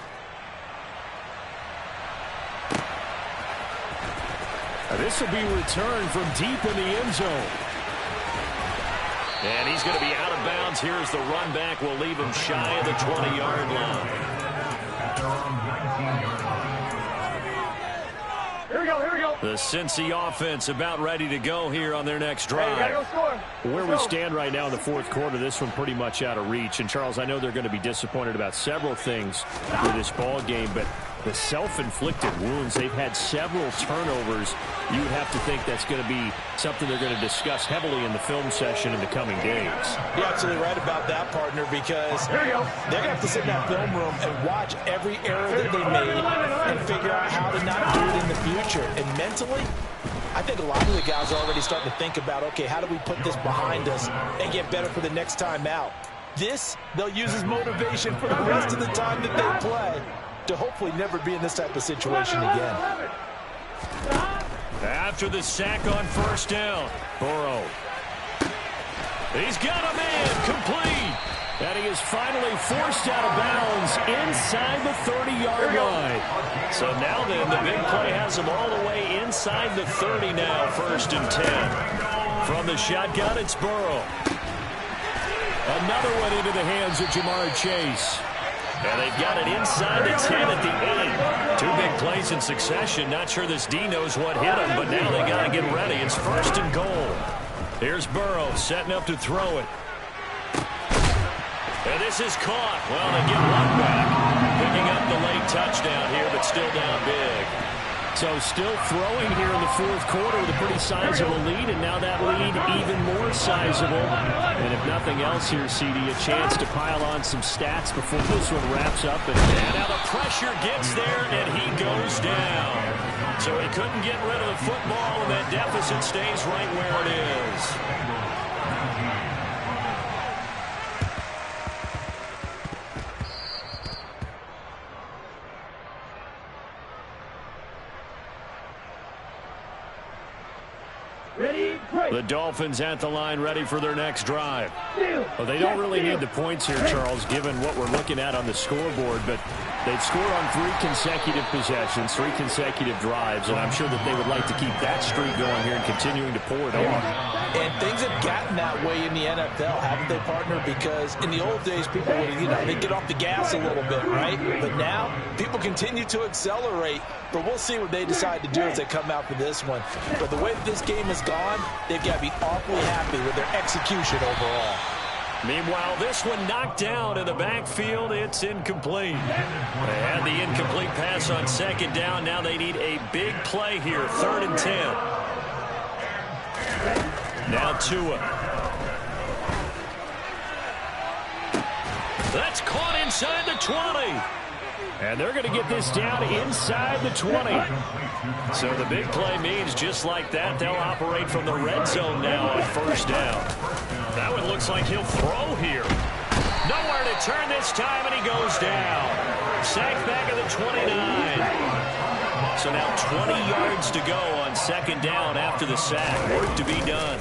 This will be returned from deep in the end zone. And he's going to be out of bounds. Here's the run back. We'll leave him shy of the 20-yard line. At their own 19-yard line. Here we go, here we go. The Cincy offense about ready to go here on their next drive. Hey, you gotta go score. Where we stand right now in the fourth quarter, this one pretty much out of reach. And, Charles, I know they're going to be disappointed about several things with this ball game, but the self-inflicted wounds, they've had several turnovers. You would have to think that's going to be something they're going to discuss heavily in the film session in the coming days. You're absolutely right about that, partner, because they're going to have to sit in that film room and watch every error that they made and figure out how to not do it in the future. And mentally, I think a lot of the guys are already starting to think about, okay, how do we put this behind us and get better for the next time out? This, they'll use as motivation for the rest of the time that they play to hopefully never be in this type of situation again. After the sack on first down, Burrow. He's got a man complete. And he is finally forced out of bounds inside the 30-yard line. So now then, the big play has him all the way inside the 30 now, 1st and 10. From the shotgun, it's Burrow. Another one into the hands of Jamar Chase. And they've got it inside the 10 at the 8. 2 big plays in succession. Not sure this D knows what hit him, but now they got to get ready. It's 1st and goal. Here's Burrow setting up to throw it. And this is caught. Well, they get one back. Picking up the late touchdown here, but still down big. So still throwing here in the fourth quarter with a pretty sizable lead, and now that lead even more sizable. And if nothing else here, CD, a chance to pile on some stats before this one wraps up. And now the pressure gets there, and he goes down. So he couldn't get rid of the football, and that deficit stays right where it is. The Dolphins at the line ready for their next drive. Well, they don't really need the points here, Charles, given what we're looking at on the scoreboard, but they've scored on 3 consecutive possessions, 3 consecutive drives, and I'm sure that they would like to keep that streak going here and continuing to pour it on. And things have gotten that way in the NFL, haven't they, partner? Because in the old days, people would, they'd get off the gas a little bit, right? But now, people continue to accelerate, but we'll see what they decide to do as they come out for this one. But the way that this game has gone, they've got to be awfully happy with their execution overall. Meanwhile, this one knocked down in the backfield. It's incomplete. They had the incomplete pass on second down. Now they need a big play here, 3rd and 10. Now Tua. That's caught inside the 20. And they're going to get this down inside the 20. So the big play means just like that, they'll operate from the red zone now on 1st down. That one looks like he'll throw here. Nowhere to turn this time, and he goes down. Sacked back at the 29. So now 20 yards to go on 2nd down after the sack. Work to be done.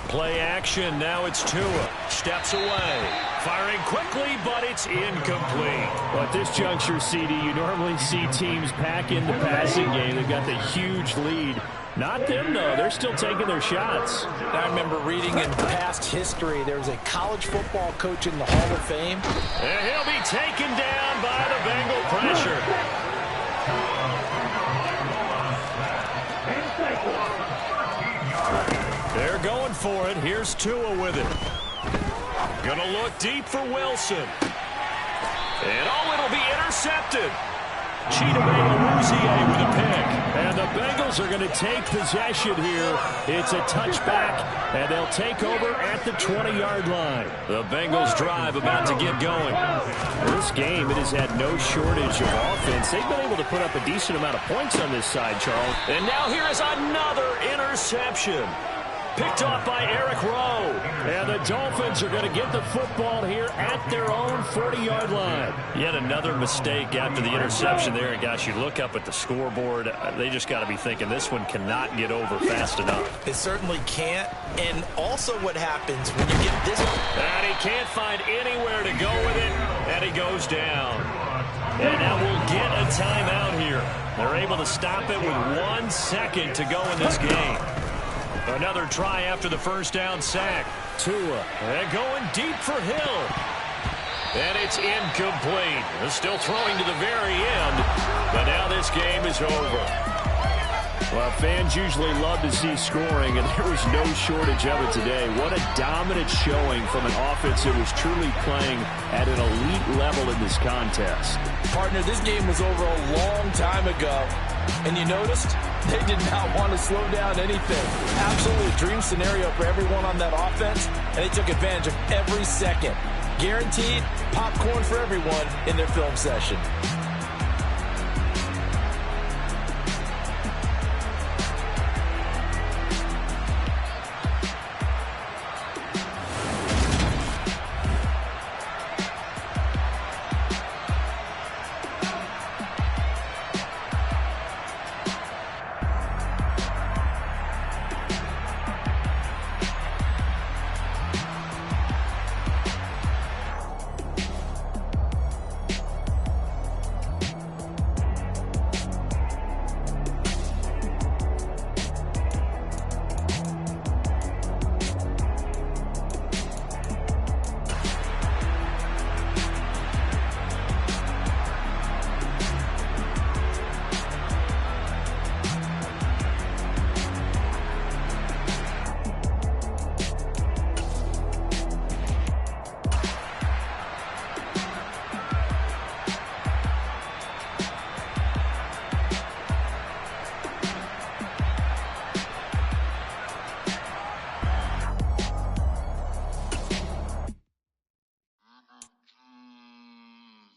Play action. Now it's Tua. Steps away. Firing quickly, but it's incomplete. Well, at this juncture, CD, you normally see teams pack in the passing game. They've got the huge lead. Not them, though. They're still taking their shots. I remember reading in past history, there was a college football coach in the Hall of Fame. And he'll be taken down by the Bengal pressure. They're going for it. Here's Tua with it. Gonna look deep for Wilson. And it'll be intercepted. Chidobe with a pick. And the Bengals are going to take possession here. It's a touchback, and they'll take over at the 20-yard line. The Bengals drive about to get going. This game, it has had no shortage of offense. They've been able to put up a decent amount of points on this side, Charles. And now here is another interception. Picked off by Eric Rowe. And the Dolphins are going to get the football here at their own 40-yard line. Yet another mistake after the interception there. And, gosh, you look up at the scoreboard, they just got to be thinking this one cannot get over fast enough. It certainly can't. And also what happens when you get this. And he can't find anywhere to go with it, and he goes down. And now we'll get a timeout here. They're able to stop it with 1 second to go in this game. Another try after the 1st down sack. Tua. And going deep for Hill. And it's incomplete. They're still throwing to the very end. But now this game is over. Well, fans usually love to see scoring, and there was no shortage of it today. What a dominant showing from an offense that was truly playing at an elite level in this contest. Partner, this game was over a long time ago. And you noticed they did not want to slow down anything. Absolutely a dream scenario for everyone on that offense, and they took advantage of every second. Guaranteed popcorn for everyone in their film session.